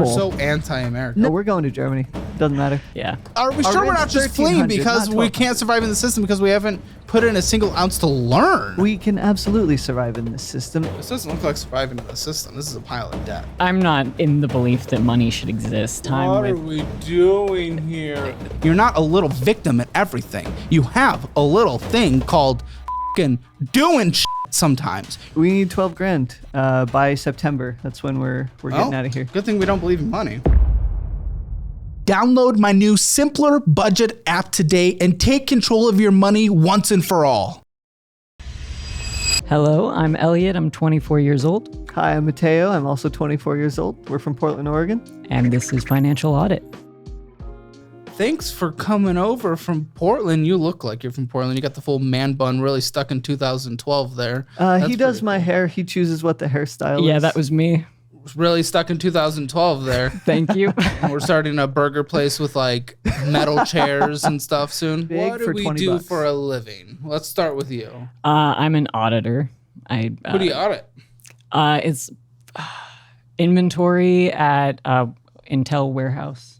We're so anti-American. No, we're going to Germany. Doesn't matter. Yeah. Are we sure we're not just fleeing 1300, because not we can't survive in the system because we haven't put in a single ounce to learn? We can absolutely survive in this system. This doesn't look like surviving in the system. This is a pile of debt. I'm not in the belief that money should exist. What are we doing here? You're not a little victim at everything. You have a little thing called f***ing doing shit sometimes. We need 12 grand by September. That's when we're getting out of here. Good thing we don't believe in money. Download my new Simpler Budget app today and take control of your money once and for all. Hello, I'm Elliot. I'm 24 years old. Hi, I'm Mateo. I'm also 24 years old. We're from Portland, Oregon. And this is Financial Audit. Thanks for coming over from Portland. You look like you're from Portland. You got the full man bun really stuck in 2012 there. He does my hair. He chooses what the hairstyle is. Yeah, that was me. Really stuck in 2012 there. Thank you. We're starting a burger place with like metal chairs and stuff soon. Big What do for we 20 do bucks. for a living? Let's start with you. I'm an auditor. Who do you audit? It's inventory at Intel warehouse.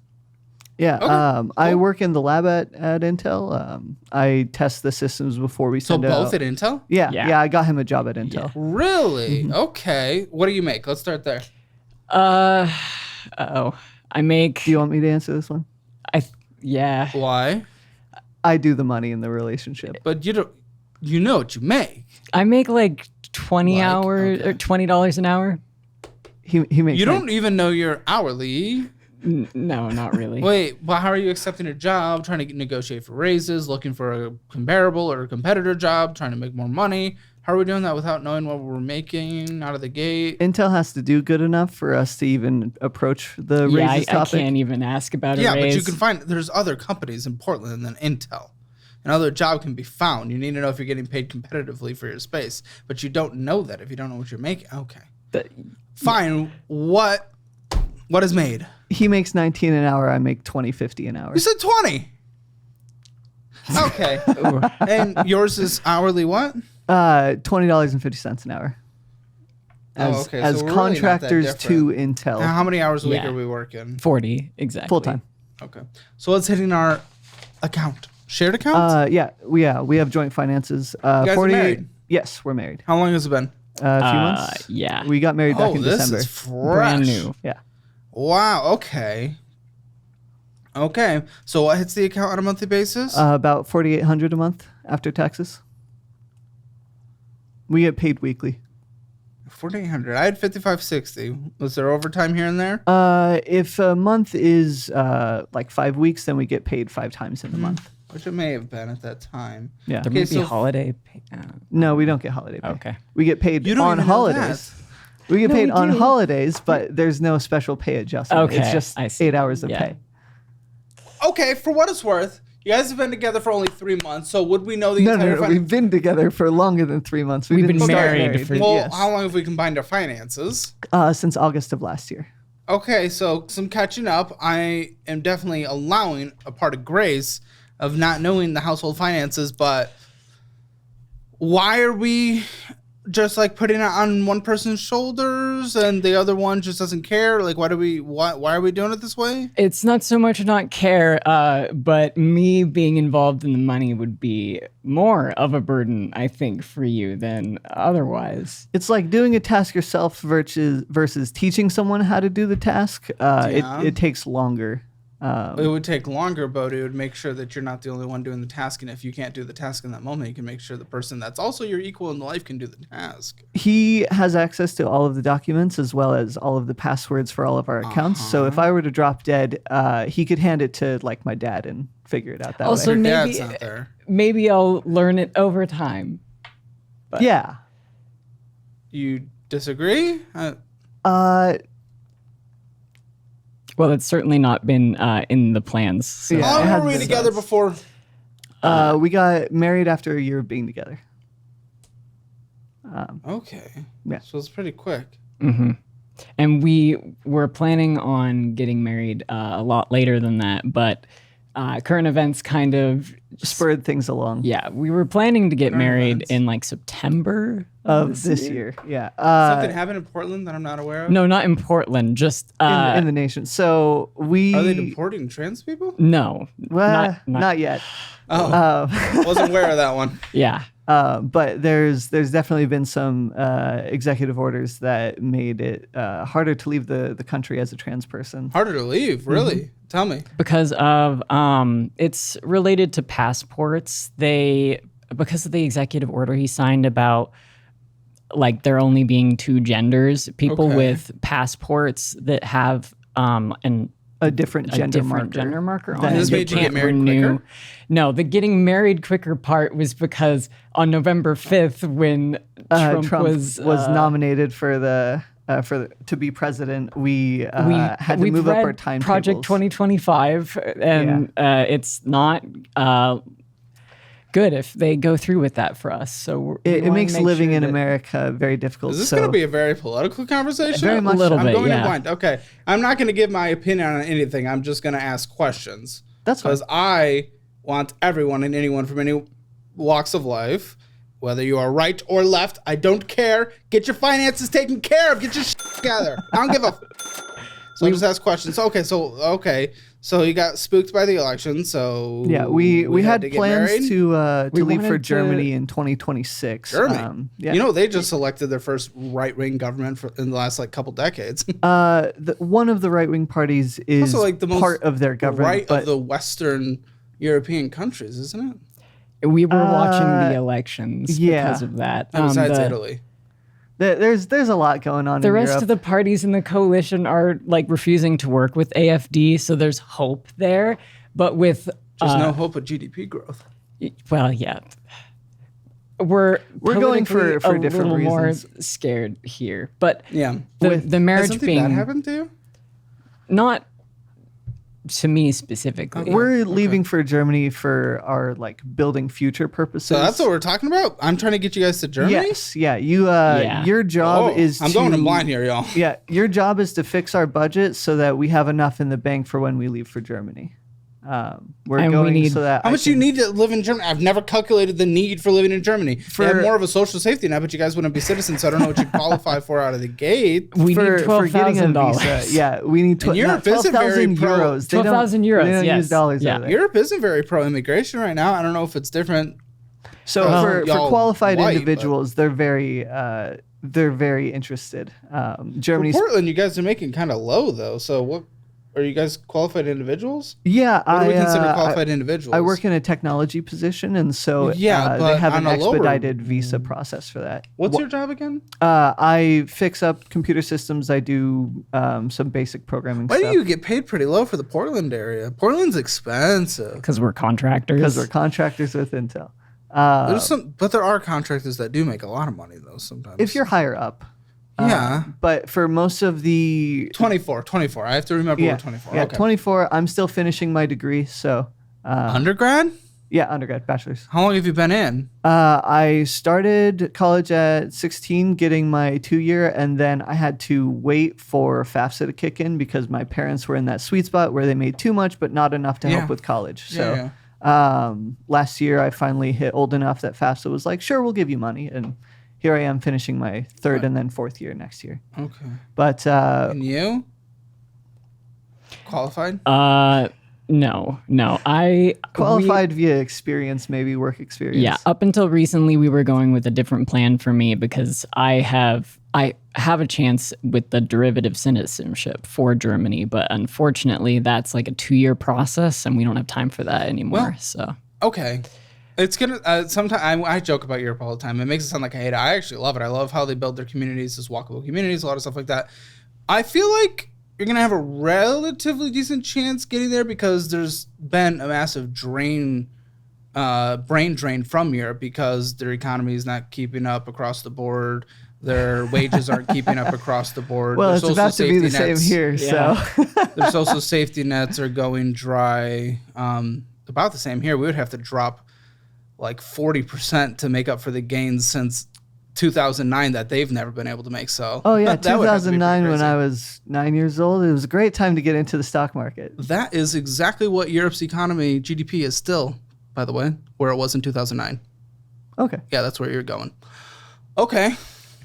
Yeah, Okay, I cool. work in the lab at Intel. I test the systems before we So send both out. at Intel? Yeah, I got him a job at Intel. Yeah. Really? Okay. What do you make? Let's start there. I Do make. you want me to answer this one? Yeah. Why? I do the money in the relationship. But you don't. You know what you make. I make like 20 Like, hours okay. or $20 an hour. He makes. You like- don't even know your hourly. No, not really. Wait, but how are you accepting a job, trying to negotiate for raises, looking for a comparable or a competitor job, trying to make more money? How are we doing that without knowing what we're making out of the gate? Intel has to do good enough for us to even approach the Yeah, raises I topic. can't even ask about a Yeah, raise. but you can find there's other companies in Portland than Intel. Another job can be found. You need to know if you're getting paid competitively for your space, but you don't know that if you don't know what you're making. Okay, fine. What is made? He makes 19 an hour. I make 20.50 an hour. You said 20. Okay, and yours is hourly what? $20.50 an hour. As, Oh, okay, so as we're really not that contractors to different. Intel, Now, how many hours a week Yeah. are we working? 40, exactly. full time. Okay, so let's hit in our account. Shared account? We have joint finances. You guys are 48. married? Yes, we're married. How long has it been? A few months. Yeah. We got married back in this December. is fresh. Brand new. Yeah. Wow. Okay. Okay. So what hits the account on a monthly basis? About 4,800 a month after taxes. We get paid weekly. 4,800. I had 5,560. Was there overtime here and there? If a month is like 5 weeks, then we get paid 5 times in the month. Which it may have been at that time. Yeah. There Okay, may be so- holiday pay. No, we don't get holiday pay. Okay. We get paid You don't on even know holidays. We get No, paid we on do. holidays, but there's no special pay adjustment. Okay, It's just I see. 8 hours of Yeah. pay. Okay, for what it's worth, you guys have been together for only 3 months, so would we know the No, entire no, we've been together for longer than 3 months. We've didn't been start married for- Well, yes. how long have we combined our finances? Since August of last year. Okay, so some catching up. I am definitely allowing a part of grace of not knowing the household finances, but why are we just like putting it on one person's shoulders and the other one just doesn't care? Like, why are we doing it this way? It's not so much not care, but me being involved in the money would be more of a burden, I think, for you than otherwise. It's like doing a task yourself versus teaching someone how to do the task. Yeah. It takes longer. It would take longer, but it would make sure that you're not the only one doing the task. And if you can't do the task in that moment, you can make sure the person that's also your equal in life can do the task. He has access to all of the documents as well as all of the passwords for all of our accounts. So if I were to drop dead, he could hand it to like my dad and figure it out that Also, way. Your maybe- dad's not there. Maybe I'll learn it over time. Yeah. You disagree? Well, it's certainly not been in the plans. So. Yeah. How it long has were we been together done. before? We got married after a year of being together. Okay. Yeah. So it's pretty quick. And we were planning on getting married a lot later than that, but current events kind of spurred things along. Yeah, we were planning to get married events. in like September Of this year. Yeah. Something happened in Portland that I'm not aware of. No, not in Portland. Just in the nation. So we Are they deporting trans people? no, well, not yet. Oh, wasn't aware of that one. yeah. But there's definitely been some executive orders that made it harder to leave the country as a trans person. Harder to leave, really? Tell me. Because of it's related to passports. Because of the executive order he signed about like there only being two genders, people Okay. with passports that have A different gender marker on than- it. This They made you get can't married renew. quicker? No, the getting married quicker part was because on November 5th, when Trump was nominated for to be president, we had to we've move up read our timetables. Project 2025, and it's not good if they go through with that for us. So It wanna makes make living sure in that- America very difficult. Is this so going to be a very political conversation? Very much A little I'm bit, going in yeah. blind. Okay. I'm not going to give my opinion on anything. I'm just going to ask questions. That's fine. Because I want everyone and anyone from any walks of life, whether you are right or left, I don't care. Get your finances taken care of. Get your shit together. I don't give a. So I just ask questions. Okay. So you got spooked by the election. So yeah, we had to get plans married. to We leave for wanted to- Germany in 2026. Germany. Yeah. You know, they just elected their first right-wing government in the last like couple decades. One of the right wing parties is Also, like the most part of their government, right but of the Western European countries, isn't it? We were watching the elections yeah. because of that. Besides The- Italy. there's a lot going on. The in rest Europe. of the parties in the coalition are like refusing to work with AFD, so there's hope there. But with There's no hope of GDP growth. well, yeah, we're going for politically a different little reasons. more scared here. But Yeah. the Has marriage something being bad happened to you? not to me specifically. We're leaving for Germany for our like building future purposes. So that's what we're talking about? I'm trying to get you guys to Germany? Yes, yeah. You Yeah. your job Oh, is I'm going in blind here, y'all. Yeah, your job is to fix our budget so that we have enough in the bank for when we leave for Germany. We're And we going need- so that How much do you need to live in Germany? I've never calculated the need for living in Germany. They have For- more of a social safety net, but you guys wouldn't be citizens, so I don't know what you qualify for out of the gate. we need for getting a $12,000. visa. Yeah, we need And Europe isn't very 12,000 pro- euros. They don't- 12,000 euros, They don't yes. use dollars. Yeah. over there. Europe isn't very pro-immigration right now. I don't know if it's different. So Well, for y'all qualified white, individuals, they're very interested. For Germany's Portland, you guys are making kind of low, though. So what are you guys qualified individuals? yeah. What do we I consider qualified individuals? I work in a technology position, and so Yeah, they but have on an a lower- expedited visa process for that. What's your job again? I fix up computer systems. I do some basic programming Why stuff. do you get paid pretty low for the Portland area? Portland's expensive. because we're contractors. Because we're contractors with Intel. But there are contractors that do make a lot of money though. Sometimes. If you're higher up. Yeah. But for most of the 24. I have to remember we're 24. yeah, Okay. 24. I'm still finishing my degree, so Undergrad? yeah, undergrad, bachelor's. How long have you been in? I started college at 16, getting my 2-year, and then I had to wait for FAFSA to kick in because my parents were in that sweet spot where they made too much but not enough to Yeah. help with college. Yeah, So last year I finally hit old enough that FAFSA was like, sure, we'll give you money, and here I am finishing my third and then fourth year next year. Okay. But And you? Qualified? No. I qualified via experience, maybe work experience. Yeah, up until recently, we were going with a different plan for me because I have a chance with the derivative citizenship for Germany, but unfortunately, that's like a 2-year process, and we don't have time for that anymore. Well, so Okay. It's gonna. Sometimes I joke about Europe all the time. It makes it sound like I hate it. I actually love it. I love how they build their communities, as walkable communities, a lot of stuff like that. I feel like you're gonna have a relatively decent chance getting there because there's been a massive brain drain from Europe because their economy is not keeping up across the board. Their wages aren't keeping up across the board. Well, Their it's social about to be the safety same nets- here. Yeah. So Their social safety nets are going dry. About the same here. We would have to drop like 40% to make up for the gains since 2009 that they've never been able to make. So Oh yeah, that would have to be 2009 pretty when crazy. I was 9 years old. It was a great time to get into the stock market. That is exactly what Europe's economy GDP is still, by the way, where it was in 2009. Okay. Yeah, that's where you're going. Okay.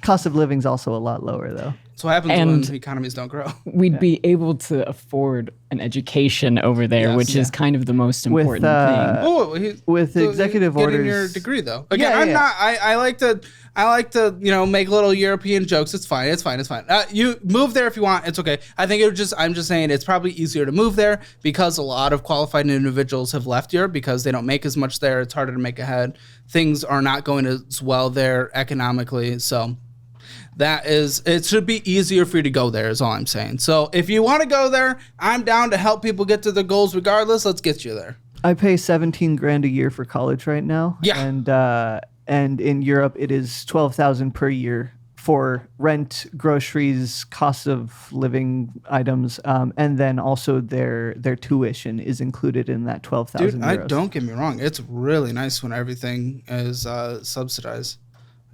Cost of living's also a lot lower though. So what happens And- when economies don't grow? We'd be able to afford an education over there, Yes. which is kind of the most With, important thing. Oh, With executive getting your orders- degree though. Again, Yeah, I'm yeah. not. I like to make little European jokes. It's fine. It's fine. You move there if you want. It's okay. I think I'm just saying it's probably easier to move there because a lot of qualified individuals have left Europe because they don't make as much there. It's harder to make ahead. Things are not going as well there economically. So it should be easier for you to go there is all I'm saying. So if you want to go there, I'm down to help people get to their goals regardless. Let's get you there. I pay 17 grand a year for college right now. Yeah. And in Europe it is 12,000 per year for rent, groceries, cost of living items, and then also their tuition is included in that 12,000 euros. Don't get me wrong. It's really nice when everything is subsidized.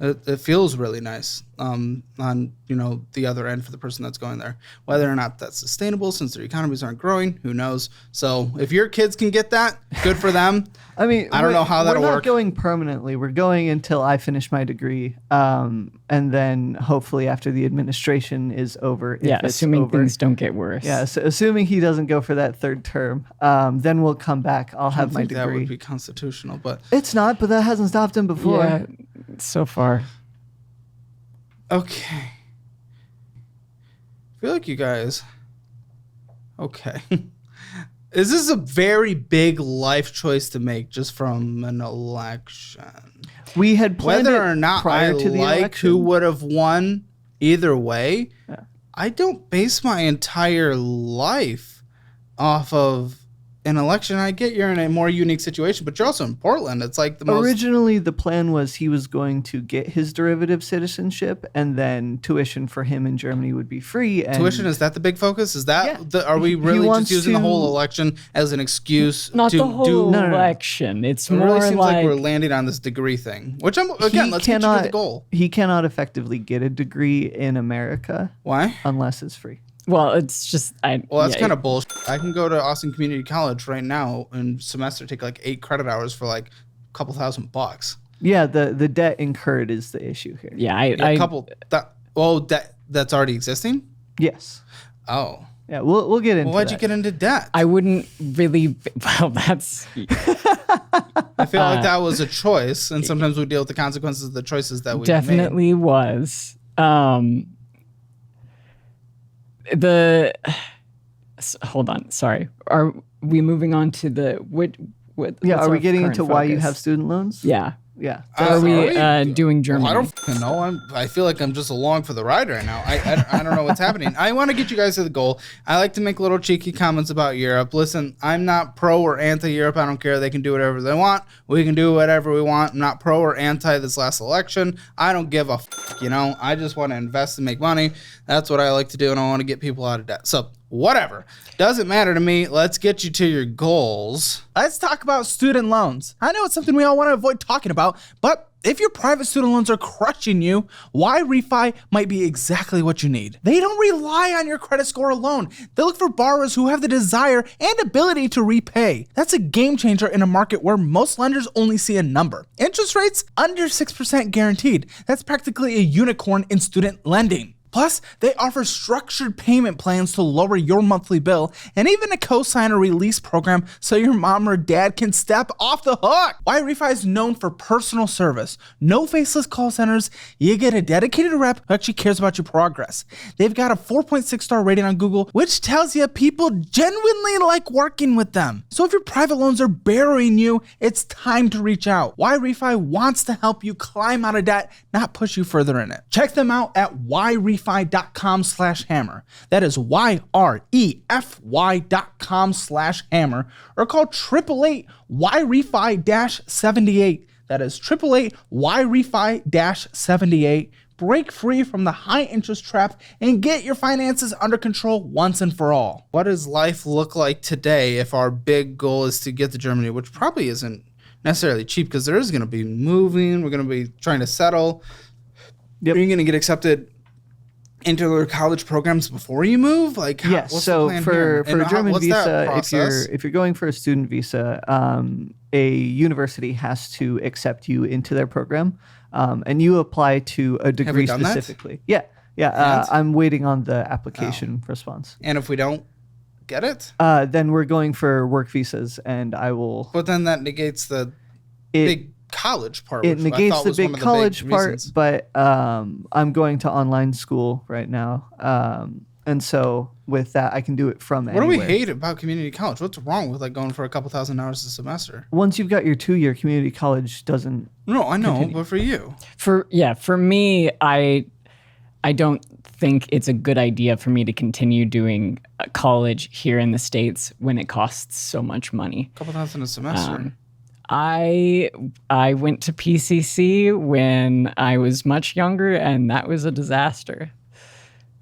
It feels really nice on the other end for the person that's going there. Whether or not that's sustainable since their economies aren't growing, who knows? So if your kids can get that, good for them. I mean, I don't know how that'll we're not work. going permanently. We're going until I finish my degree, and then hopefully after the administration is over. if Yeah, it's assuming over. things don't get worse. Yeah, so assuming he doesn't go for that third term, then we'll come back. I'll I have my think that degree. would be constitutional, but It's not, but that hasn't stopped him before. Yeah, so far. okay. I feel like you guys. Okay. Is this a very big life choice to make just from an election? We had planned Whether it or not I prior to the like election. who would have won either way, Yeah. I don't base my entire life off of an election. I get you're in a more unique situation, but you're also in Portland. It's like the most. Originally, the plan was he was going to get his derivative citizenship, and then tuition for him in Germany would be free. And Tuition, is that the big focus? Is that Yeah. are we He really just wants using the whole to- election as an excuse Not to the whole do? No, no, no. election. It's It more really seems like, like we're landing on this degree thing, which I'm again. he Let's get you to the goal. He cannot effectively get a degree in America Why? unless it's free. well, it's just Well, that's kind of bullshit. I can go to Austin Community College right now and semester take like 8 credit hours for like a couple $1,000. Yeah, the debt incurred is the issue here. yeah. Yeah, a couple that's already existing. Yes. Oh, Yeah, we'll get into well, why'd that. you get into debt? I wouldn't really. Well, that's I feel like that was a choice, and sometimes we deal with the consequences of the choices that we made. definitely was. Hold on. Sorry. Are we moving on to the what? Yeah, what's are we our getting current into why you focus? have student loans? Yeah. Yeah. Are we Sorry? doing Germany? Well, I don't fucking know. I feel like I'm just along for the ride right now. I don't know what's happening. I want to get you guys to the goal. I like to make little cheeky comments about Europe. Listen, I'm not pro or anti-Europe. I don't care. They can do whatever they want. We can do whatever we want. I'm not pro or anti this last election. I don't give a fuck, I just want to invest and make money. That's what I like to do, and I want to get people out of debt. So whatever. Doesn't matter to me. Let's get you to your goals. Let's talk about student loans. I know it's something we all want to avoid talking about, but if your private student loans are crushing you, Y-Refi might be exactly what you need. They don't rely on your credit score alone. They look for borrowers who have the desire and ability to repay. That's a game changer in a market where most lenders only see a number. Interest rates under 6% guaranteed. That's practically a unicorn in student lending. Plus, they offer structured payment plans to lower your monthly bill and even a cosigner release program so your mom or dad can step off the hook. Y-Refi is known for personal service, no faceless call centers. You get a dedicated rep who actually cares about your progress. They've got a 4.6 star rating on Google, which tells you people genuinely like working with them. So if your private loans are burying you, it's time to reach out. Y-Refi wants to help you climb out of debt, not push you further in it. Check them out at YRefi.com/hammer. That is YREFY.com/hammer, or call 888-YRefi-78. That is 888-YRefi-78. Break free from the high interest trap and get your finances under control once and for all. What does life look like today if our big goal is to get to Germany, which probably isn't necessarily cheap because there is going to be moving. We're going to be trying to settle. Yep. Are you going to get accepted into their college programs before you move? Like, Yes. what's So the plan for here? a And German what's that visa, process? if you're going for a student visa, a university has to accept you into their program, and you apply to a degree done that? specifically. Yeah. And? I'm waiting on the application response. And if we don't get it, Then we're going for work visas, and I will. but then that negates the It big college part. it which I negates thought the was one big of college big part, reasons. but I'm going to online school right now, and so with that, I can do it from What do anywhere. we hate about community college? What's wrong with like going for a couple thousand hours a semester? Once you've got your 2-year community college, doesn't. No, I know, Continue. but for you, For me, I don't think it's a good idea for me to continue doing college here in the States when it costs so much money. a couple thousand a semester. I went to PCC when I was much younger, and that was a disaster.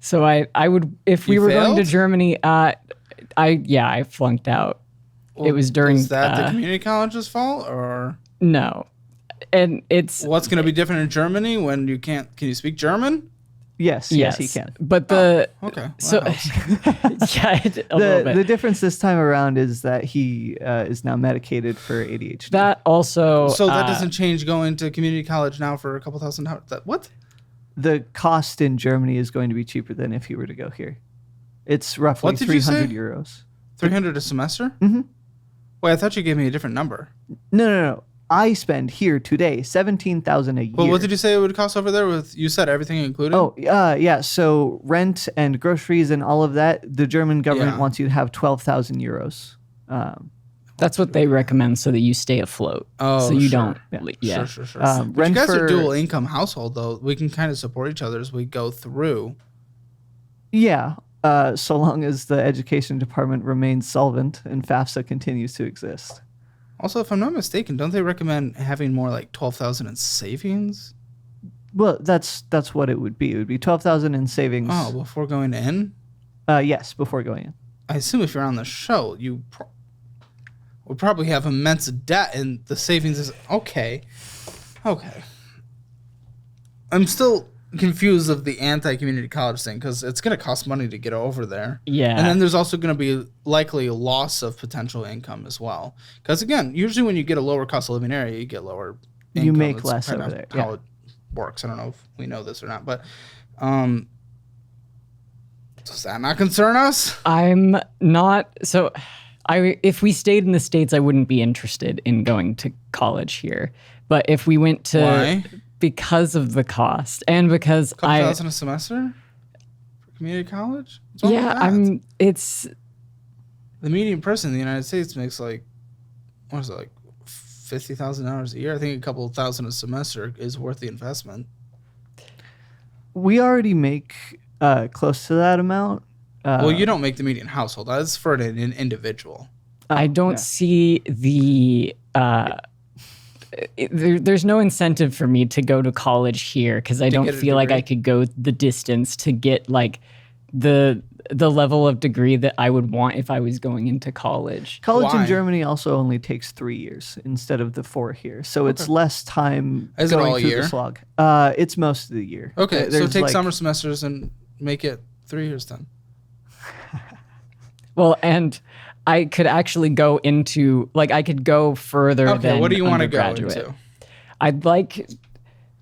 So I would, if we You were going to failed? Germany, I flunked out. It was during Is that the community college's fault, or no, and it's what's going to be different in Germany when you can't? Can you speak German? Yes, he can. But the Okay, so that helps. yeah, a little bit. The difference this time around is that he is now medicated for ADHD. That also So that doesn't change going to community college now for a couple thousand hours. What? The cost in Germany is going to be cheaper than if you were to go here. It's roughly What did you 300 say? euros. 300 a semester? Mhm. Wait, I thought you gave me a different number. No. I spend here today 17,000 a year. Well, what did you say it would cost over there? With you said everything included. Oh, yeah. So rent and groceries and all of that, the German government Yeah. wants you to have 12,000 euros. that's what they recommend so that you stay afloat. Oh, so you sure. don't. Yeah. Sure. Um, But you rent guys are for- dual income household though. We can kind of support each other as we go through. Yeah, so long as the education department remains solvent and FAFSA continues to exist. Also, if I'm not mistaken, don't they recommend having more like 12,000 in savings? Well, that's what it would be. It would be 12,000 in savings. Oh, before going in? Yes, before going in. I assume if you're on the show, you would probably have immense debt, and the savings is okay. I'm still confused of the anti-community college thing because it's going to cost money to get over there. Yeah. And then there's also going to be likely a loss of potential income as well. Because again, usually when you get a lower cost of living area, you get lower income. You make That's less kind over of there, How yeah. it works. I don't know if we know this or not, but does that not concern us? I'm not so if we stayed in the States, I wouldn't be interested in going to college here. But if we went to Why? because of the cost and because Couple thousand a semester for community college? What's wrong with that? it's The median person in the United States makes like, what is it, like $50,000 a year? I think a couple thousand a semester is worth the investment. We already make close to that amount. Well, you don't make the median household. That's for an individual. I don't yeah. see the there's no incentive for me to go to college here because I don't get a feel like degree? I could go the distance to get like the level of degree that I would want if I was going into college. College Why? in Germany also only takes 3 years instead of the 4 here, so it's less time Is it going all through year? the slog. It's most of the year. Okay, so There's take like- summer semesters and make it 3 years then. Well, and I could actually go into like I could go further Okay, than what do you want to go undergraduate. into? I'd like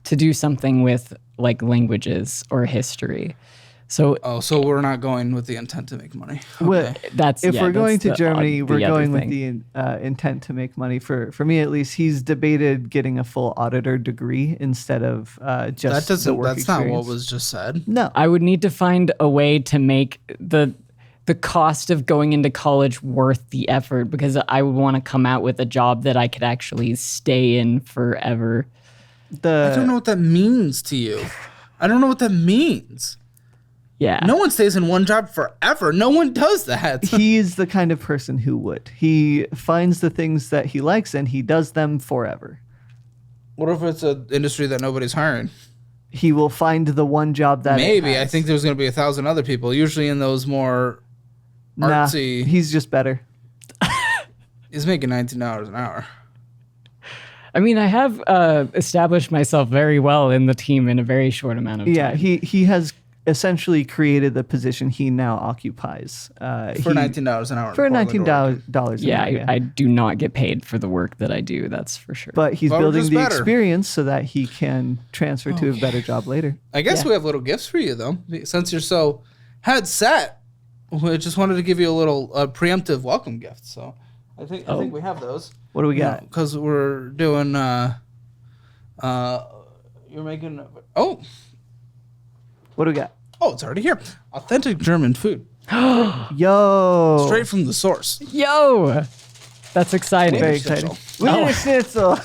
to do something with like languages or history. So Oh, so we're not going with the intent to make money. Well, that's if yeah, we're going that's to the Germany, odd- we're the other going with thing. the intent to make money. For me, at least, he's debated getting a full auditor degree instead of just That doesn't. the work That's not what experience. was just said. No, I would need to find a way to make the cost of going into college worth the effort because I would want to come out with a job that I could actually stay in forever. I don't know what that means to you. I don't know what that means. Yeah. No one stays in one job forever. No one does that. he's the kind of person who would. He finds the things that he likes and he does them forever. What if it's an industry that nobody's hiring? He will find the one job that it Maybe. I has. think there's going to be 1,000 other people, usually in those more Nah, artsy. he's just better. He's making $19 an hour. I mean, I have established myself very well in the team in a very short amount of time. Yeah, he has essentially created the position he now occupies. For $19 an hour. For in Portland, Oregon. $19 an Yeah, hour, I do not get paid for the work that I do. That's for sure. But he's Well, building just the better. experience so that he can transfer to a better job later. I guess we have little gifts for you, though. Since you're so head set, we just wanted to give you a little preemptive welcome gift. So I think we have those. What do we got? Because we're doing, you're making, What do we got? oh, it's already here. Authentic German food. Yo. Straight from the source. Yo, that's exciting. Very Schnitzel. exciting. We need a schnitzel.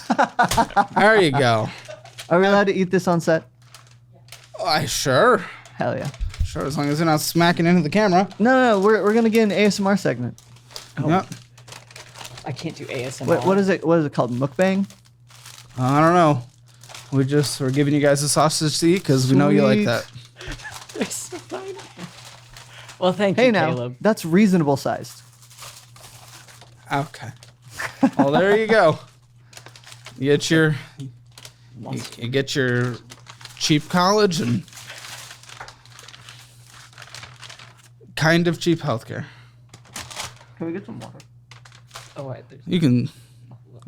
There you go. Are we allowed to eat this on set? Sure. Hell yeah. Sure, as long as you're not smacking into the camera. No, we're gonna get an ASMR segment. Yep. I can't do ASMR. What is it? What is it called? Mukbang? I don't know. We're giving you guys a sausage to eat because we know you like Sweet. that. Well, thank Hey you, now, Caleb. that's reasonable sized. Okay. Well, there you go. You get your cheap college and kind of cheap healthcare. Can we get some water? Oh, wait, there's You can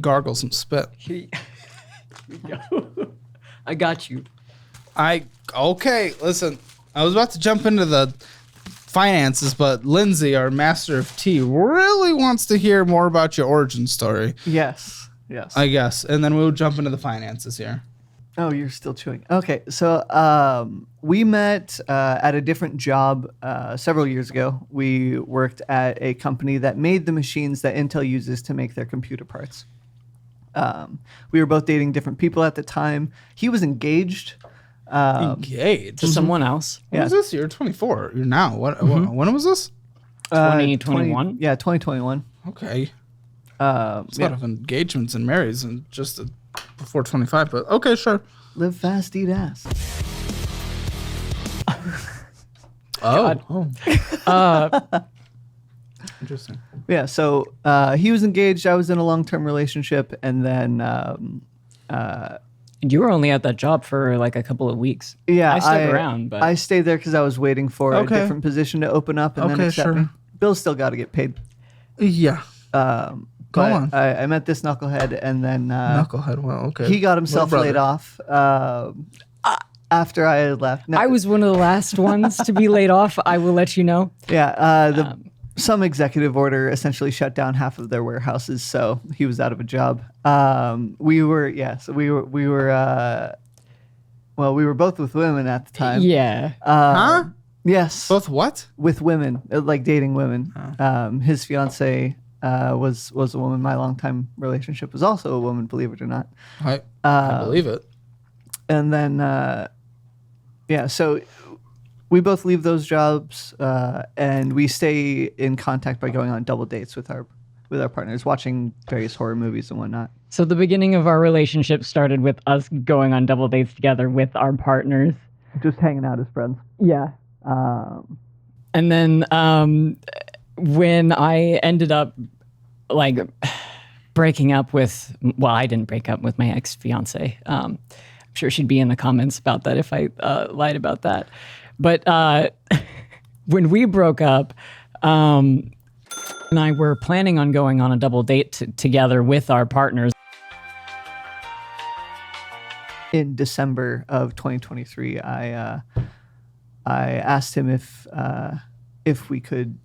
gargle some spit. here you go. I got you. Okay, listen. I was about to jump into the finances, but Lindsay, our master of tea, really wants to hear more about your origin story, Yes. I guess. And then we'll jump into the finances here. Oh, you're still chewing. Okay, so we met at a different job several years ago. We worked at a company that made the machines that Intel uses to make their computer parts. We were both dating different people at the time. He was engaged. Engaged. To someone else. When was this? You're 24. You're now. When was this? 2021? Yeah, 2021. Okay. There's a lot of engagements and marries and just before 25, but okay, sure. Live fast, eat ass. Oh. Interesting. Yeah, so he was engaged. I was in a long-term relationship, and then You were only at that job for like a couple of weeks. yeah, I stuck around, but I stayed there because I was waiting for a Okay. different position to open up and then Okay, accept sure. me. Bill's still got to get paid. Yeah. Go But on. I met this knucklehead, and then Knucklehead. Well, okay. he got himself Little laid brother. off after I had left. No, I was one of the last ones to be laid off. I will let you know. yeah. Some executive order essentially shut down half of their warehouses, so he was out of a job. We were both with women at the time. Yeah. Huh? Yes, Both what? with women, like dating women. His fiance was a woman. My longtime relationship was also a woman, believe it or not. I believe it. And then, so we both leave those jobs, and we stay in contact by going on double dates with our partners, watching various horror movies and whatnot. So the beginning of our relationship started with us going on double dates together with our partners. Just hanging out as friends. Yeah. And then when I ended up like breaking up with, well, I didn't break up with my ex-fiance. I'm sure she'd be in the comments about that if I lied about that. But when we broke up, and I were planning on going on a double date together with our partners. In December of 2023, I asked him if we could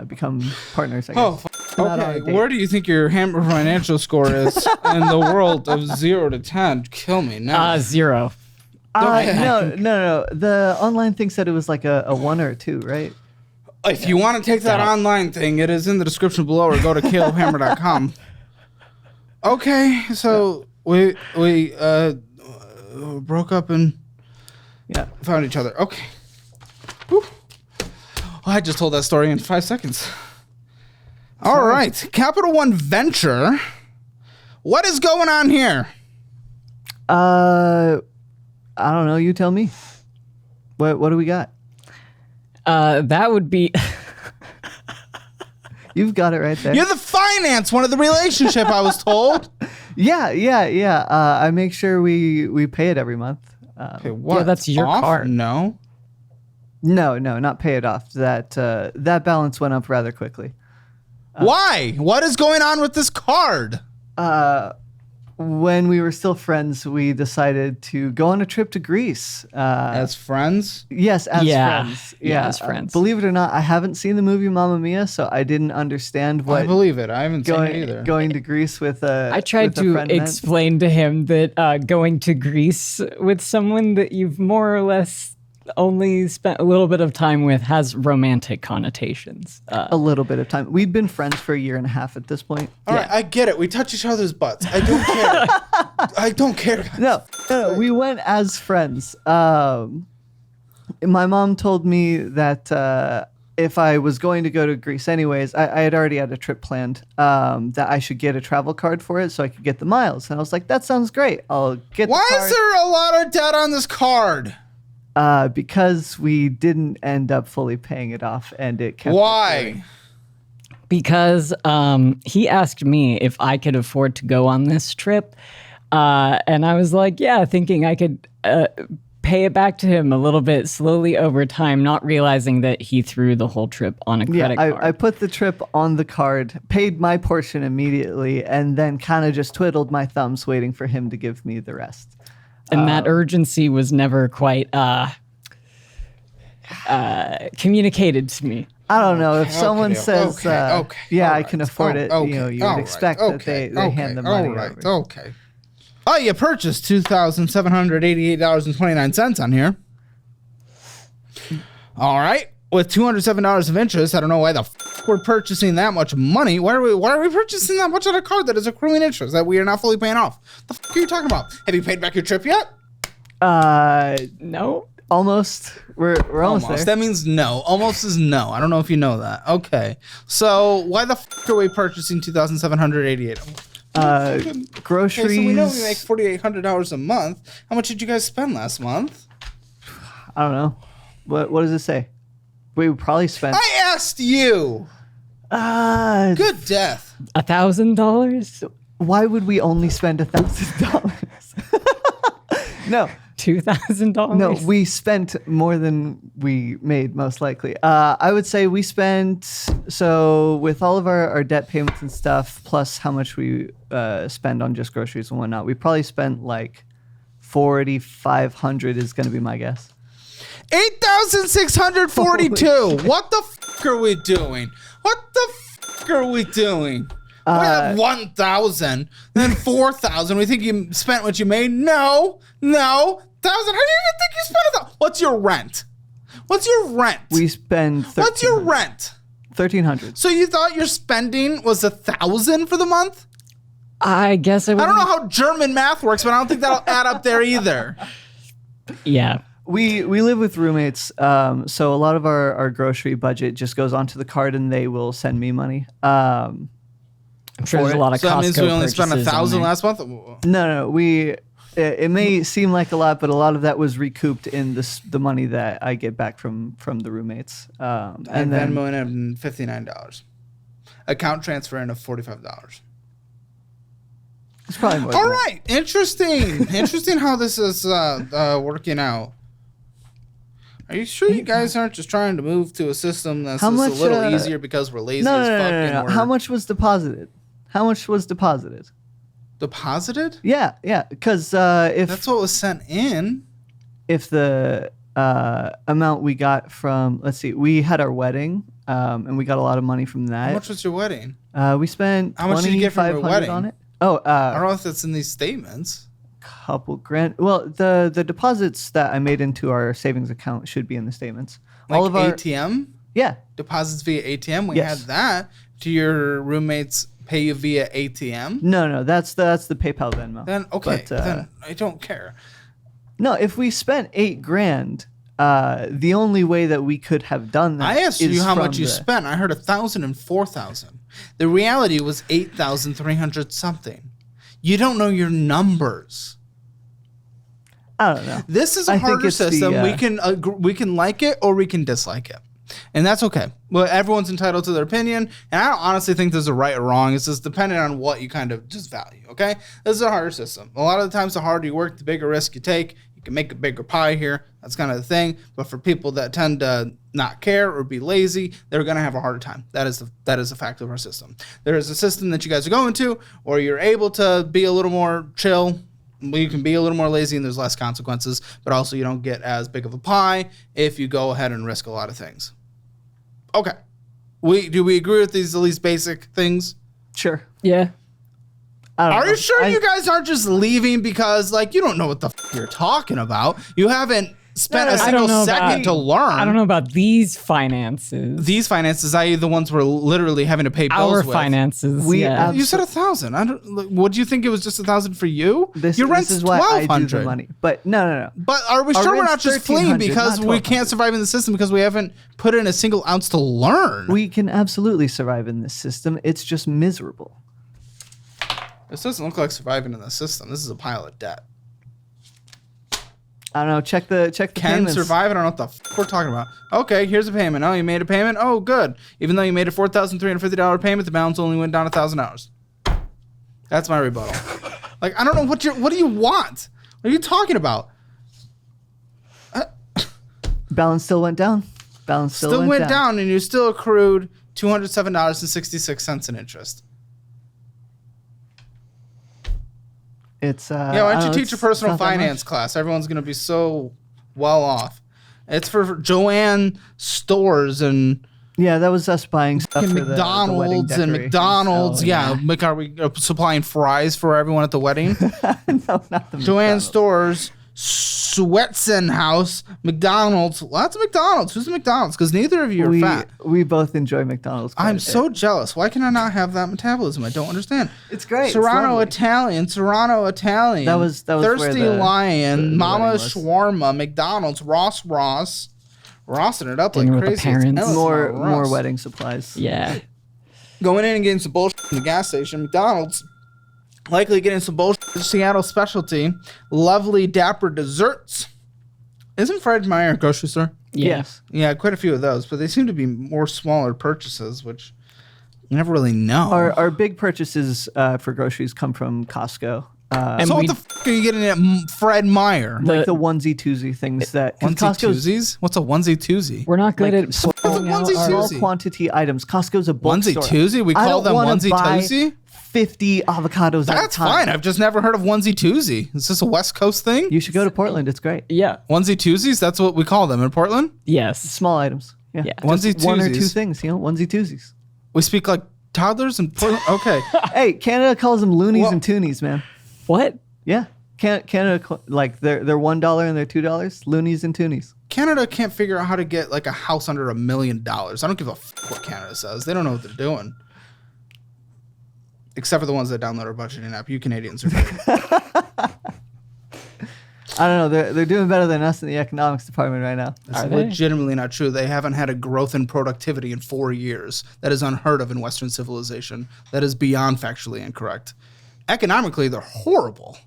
become partners. I guess. Oh, Not on a okay. date. Where do you think your Hammer financial score is in the world of 0 to 10? Kill me now. 0. No. The online thing said it was like a 1 or a 2, right? If you want to take that online thing, it is in the description below, or go to calebhammer.com. Okay, so we broke up and found each other. Okay. Whew. I just told that story in 5 seconds. All right, Capital One Venture. What is going on here? I don't know. You tell me. What do we got? That would be... You've got it right there. You're the finance one of the relationship, I was told. Yeah. I make sure we pay it every month. Okay, what? that's your Off? car. No. No, not pay it off. That balance went up rather quickly. Why? What is going on with this card? When we were still friends, we decided to go on a trip to Greece. As friends? Yes, as Yeah. friends. Yeah, as friends. Believe it or not, I haven't seen the movie Mamma Mia, so I didn't understand I what believe it. I haven't seen it either. going to Greece with a. I tried with a to friend meant. explain to him that going to Greece with someone that you've more or less only spent a little bit of time with has romantic connotations. A little bit of time. We'd been friends for a year and a half at this point. All right, I get it. We touch each other's butts. I don't care. I don't care. No, we went as friends. My mom told me that if I was going to go to Greece anyways, I had already had a trip planned, that I should get a travel card for it so I could get the miles. And I was like, that sounds great. I'll get Why the card. is there a lot of debt on this card? Because we didn't end up fully paying it off and it kept. Why? Because he asked me if I could afford to go on this trip. And I was like, yeah, thinking I could pay it back to him a little bit slowly over time, not realizing that he threw the whole trip on a Yeah, credit card. I put the trip on the card, paid my portion immediately, and then kind of just twiddled my thumbs waiting for him to give me the rest. And that urgency was never quite communicated to me. I don't know if someone Okay, says, okay, "Yeah, all I can right, afford it." okay, You know, you all would right, expect that they hand the money all right, over. okay. Oh, you purchased $2,788.29 on here. All right, with $207 of interest. I don't know why the we're purchasing that much money. Why are we purchasing that much on a card that is accruing interest that we are not fully paying off? The are you talking about? Have you paid back your trip yet? No? Almost. We're almost there. That means no. Almost is no. I don't know if you know that. Okay. So why the are we purchasing $2,788? Groceries. Okay, so we know we make $4,800 a month. How much did you guys spend last month? I don't know. What does it say? We probably spent. I asked you. Good death. $1,000? Why would we only spend $1,000? No. $2,000? No, we spent more than we made, most likely. I would say we spent, so with all of our debt payments and stuff, plus how much we spend on just groceries and whatnot, we probably spent like $4,500 is going to be my guess. 8,642. What the are we doing? What the are we doing? We have 1,000, then 4,000. We think you spent what you made? No. 1,000. How do you even think you spent it? What's your rent? What's your rent? We spend What's your rent? $1,300. So you thought your spending was 1,000 for the month? I guess I don't know how German math works, but I don't think that'll add up there either. Yeah. We live with roommates, so a lot of our grocery budget just goes onto the card, and they will send me money. I'm sure there's a lot of So Costco that means we only spent purchases on 1,000 there. last month. No, it may seem like a lot, but a lot of that was recouped in the money that I get back from the roommates. And then Venmo in $59. Account transfer in of $45. it's probably more. All than that. right, interesting how this is working out. Are you sure you guys aren't just trying to move to a system that's How just much, a little easier because we're lazy No, as no, fuck? no, no, and no. we're How much was deposited? deposited? Yeah, because if That's what was sent in. the amount we got from, let's see, we had our wedding, and we got a lot of money from that. How much was your wedding? We spent How much did you get from your $2,500 on wedding? it. Oh, I don't know if that's in these statements. couple grand. Well, the deposits that I made into our savings account should be in the statements. Like All of our ATM deposits via ATM. We Yes. had that. Do your roommates pay you via ATM? No, that's the PayPal Venmo. Then okay, But, then I don't care. No, if we spent $8,000, the only way that we could have done that. I asked you is how from much you the- spent. I heard 1,000 and 4,000. The reality was 8,300 something. You don't know your numbers. I don't know. This is a I think harder it's the, system. We can like it or we can dislike it. And that's okay. Well, everyone's entitled to their opinion. And I don't honestly think there's a right or wrong. It's just dependent on what you kind of just value, okay? This is a harder system. A lot of the times, the harder you work, the bigger risk you take. You can make a bigger pie here. That's kind of the thing. But for people that tend to not care or be lazy, they're going to have a harder time. That is a fact of our system. There is a system that you guys are going to, or you're able to be a little more chill. You can be a little more lazy and there's less consequences, but also you don't get as big of a pie if you go ahead and risk a lot of things. Okay. Do we agree with these at least basic things? Sure. Yeah. I don't Are know. you sure you guys aren't just leaving because you don't know what the you're talking about? You haven't spent a I don't single know second about- to learn. I don't know about these finances. These finances, i.e. the ones we're literally having to pay bills Our with. finances. We yeah. You said 1,000. I don't. What do you think it was just 1,000 for you? This Your rent's is why I do 1,200. the money. But no. But are we Our sure we're rent's not just fleeing 1,300, because not we can't 1,200. survive in the system because we haven't put in a single ounce to learn? We can absolutely survive in this system. It's just miserable. This doesn't look like surviving in the system. This is a pile of debt. I don't know. Check the Can payments. survive? I don't know what the we're talking about. Okay, here's a payment. Oh, you made a payment? Oh, good. Even though you made a $4,350 payment, the balance only went down $1,000. That's my rebuttal. I don't know what do you want? What are you talking about? Balance still went down. Balance Still went down and you still accrued $207.66 in interest. It's Yeah, why don't you teach a it's personal not that much. finance class? Everyone's gonna be so well off. It's for Joanne stores and Yeah, that was us buying stuff for the wedding McDonald's and decorations. McDonald's. Oh, yeah, are we supplying fries for everyone at the wedding? No, not the Joanne McDonald's. Stores, Swetson House, McDonald's. Lots of McDonald's. Who's the McDonald's? Because neither of you are fat. We both enjoy McDonald's. quite a I'm bit. so jealous. Why can I not have that metabolism? I don't understand. It's great. It's Serrano lovely. Italian. That was where Thirsty the Lion, Mama wedding was. Shawarma, McDonald's, Rossing it up Dinner like with the crazy. parents. Hell, it's more not Ross. wedding supplies. Yeah. Going in and getting some bullshit from the gas station, McDonald's. Likely getting some bullshit from Seattle specialty. Lovely dapper desserts. Isn't Fred Meyer a grocery store? Yeah. Yes. Yeah, quite a few of those, but they seem to be more smaller purchases, which you never really know. Our big purchases for groceries come from Costco. And so we- what the f*** are you getting at Fred Meyer? Like the onesie twosie things that 'cause Onesie Costco's twosies? What's a onesie twosie? We're not good Like, at small- pulling out onesie our- twosie. small quantity items. Costco's a bulk Onesie store. twosie? We I call don't them wanna onesie buy twosie? 50 avocados at a That's time. fine. I've just never heard of onesie twosie. Is this a West Coast thing? You should go to Portland. It's great. Yeah. Onesie twosies? That's what we call them in Portland? Yes. Small items. Yeah. Yeah. Just Onesie one or two twosies. things. Onesie twosies. We speak like toddlers in Portland? Okay. Hey, Canada calls them loonies Well- and toonies, man. What? Yeah. Canada like they're $1 and they're $2. Loonies and toonies. Canada can't figure out how to get like a house under $1 million. I don't give a f what Canada says. They don't know what they're doing. Except for the ones that download our budgeting app. You Canadians are great. I don't know. They're doing better than us in the economics department right now. That's Are they? legitimately not true. They haven't had a growth in productivity in 4 years. That is unheard of in Western civilization. That is beyond factually incorrect. Economically, they're horrible.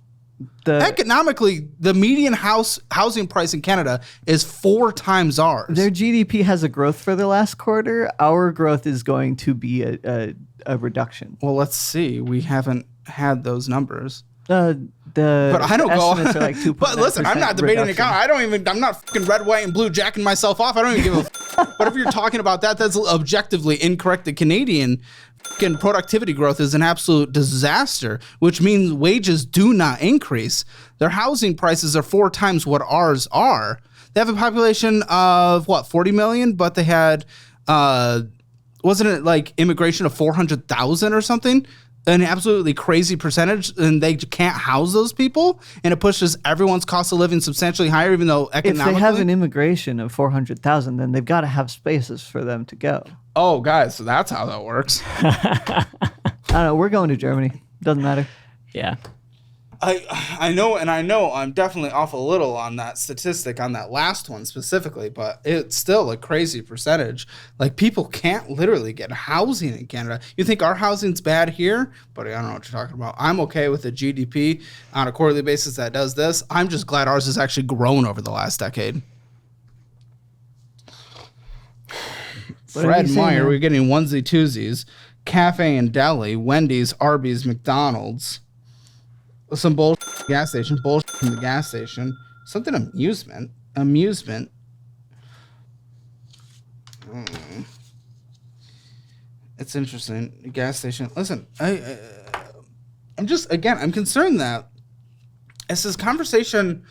Economically, the median housing price in Canada is 4 times ours. Their GDP has a growth for the last quarter. Our growth is going to be a reduction. Well, let's see. We haven't had those numbers. But But I don't go. estimates are like 2.9% But listen, I'm not debating reduction. account. I'm not fucking red, white, and blue jacking myself off. I don't even give a But if you're talking about that, that's objectively incorrect. The Canadian fucking productivity growth is an absolute disaster, which means wages do not increase. Their housing prices are 4 times what ours are. They have a population of 40 million, but they had, wasn't it like immigration of 400,000 or something? An absolutely crazy percentage, and they can't house those people, and it pushes everyone's cost of living substantially higher, even though If economically. they have an immigration of 400,000, then they've got to have spaces for them to go. Oh, guys, so that's how that works. I don't know. We're going to Germany. Doesn't matter. Yeah. I know I'm definitely off a little on that statistic on that last one specifically, but it's still a crazy percentage. Like, people can't literally get housing in Canada. You think our housing's bad here? Buddy, I don't know what you're talking about. I'm okay with the GDP on a quarterly basis that does this. I'm just glad ours has actually grown over the last decade. What are Fred you saying Meyer, now? we're getting onesie twosies. Cafe and Deli, Wendy's, Arby's, McDonald's. Some bullshit gas station, bullshit from the gas station. Something amusement. It's interesting. Gas station. Listen, I'm concerned that as this conversation,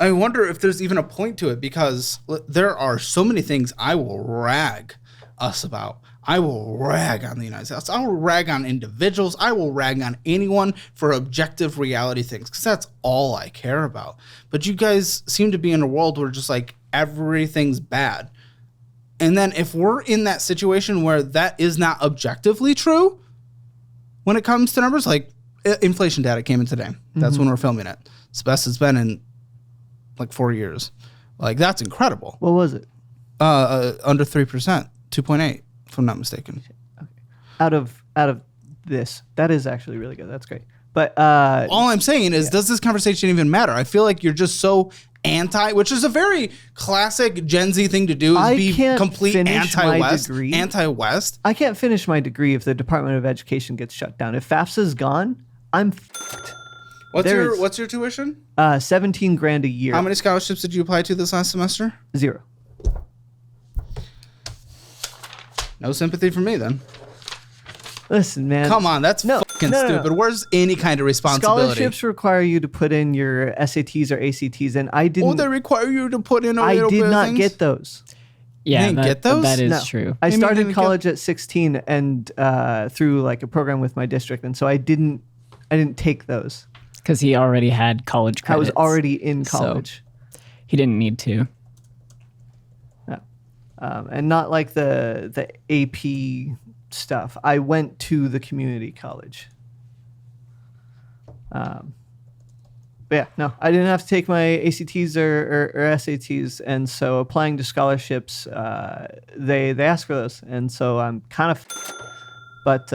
I wonder if there's even a point to it, because there are so many things I will rag us about. I will rag on the United States. I will rag on individuals. I will rag on anyone for objective reality things, because that's all I care about. But you guys seem to be in a world where just like everything's bad. And then if we're in that situation where that is not objectively true when it comes to numbers, like inflation data came in today. That's when we're filming it. It's the best it's been in like 4 years. Like, that's incredible. What was it? Under 3%, 2.8, if I'm not mistaken. Out of this, that is actually really good. That's great. But All I'm saying is, does this conversation even matter? I feel like you're just so anti, which is a very classic Gen Z thing to do, is I be can't complete finish my anti-West. degree. Anti-West. I can't finish my degree if the Department of Education gets shut down. If FAFSA's gone, I'm f***ed. What's your tuition? 17 grand a year. How many scholarships did you apply to this last semester? 0. No sympathy for me then. Listen, man. Come on, that's fucking stupid. Where's any kind of responsibility? Scholarships require you to put in your SATs or ACTs, and I didn't. Oh, they require you to put in a I little bit did of not things? get those. Yeah, didn't get those? That is No. true. I You mean you started didn't get- college at 16 and through like a program with my district, and so I didn't take those. Because he already had college I credits. was already in so college. he didn't need to. And not like the AP stuff. I went to the community college. But yeah, no, I didn't have to take my ACTs or SATs, and so applying to scholarships, they ask for those, and so I'm kind of, but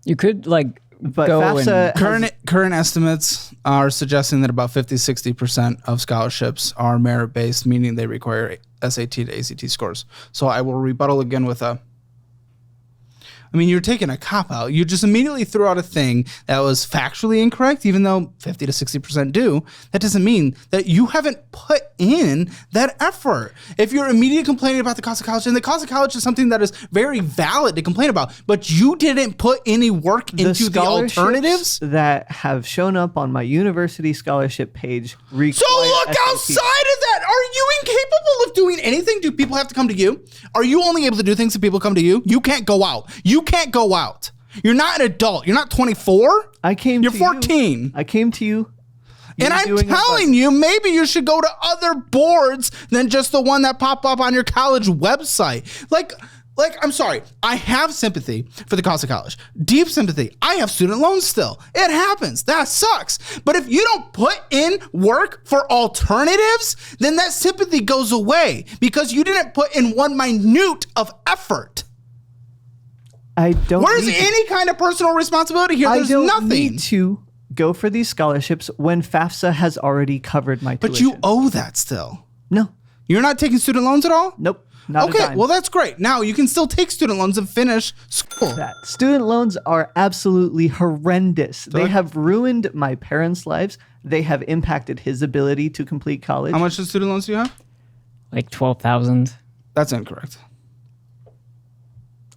You could like go FAFSA and Current estimates are suggesting that about 50-60% of scholarships are merit-based, meaning they require SAT to ACT scores. So I will rebuttal again with you're taking a cop-out. You just immediately threw out a thing that was factually incorrect, even though 50-60% do. That doesn't mean that you haven't put in that effort. If you're immediately complaining about the cost of college, and the cost of college is something that is very valid to complain about, but you didn't put any work into the scholarships alternatives. that have shown up on my university scholarship page. So look outside of that. Are you incapable of doing anything? Do people have to come to you? Are you only able to do things if people come to you? You can't go out. You can't go out. You're not an adult. You're not 24. I came. You're to 14. You. I came to you. And I'm telling you, maybe you should go to other boards than just the one that pop up on your college website. Like, I'm sorry. I have sympathy for the cost of college. Deep sympathy. I have student loans still. It happens. That sucks. But if you don't put in work for alternatives, then that sympathy goes away because you didn't put in one minute of effort. I don't. Where's need to- any kind of personal responsibility here? I There's don't nothing. need to go for these scholarships when FAFSA has already covered my But tuition. you owe that still. No. You're not taking student loans at all? Nope. Not a Okay, dime. well, that's great. Now you can still take student loans and finish school. that. Student loans are absolutely horrendous. They like- have ruined my parents' lives. They have impacted his ability to complete college. How much student loans do you have? like 12,000. That's incorrect.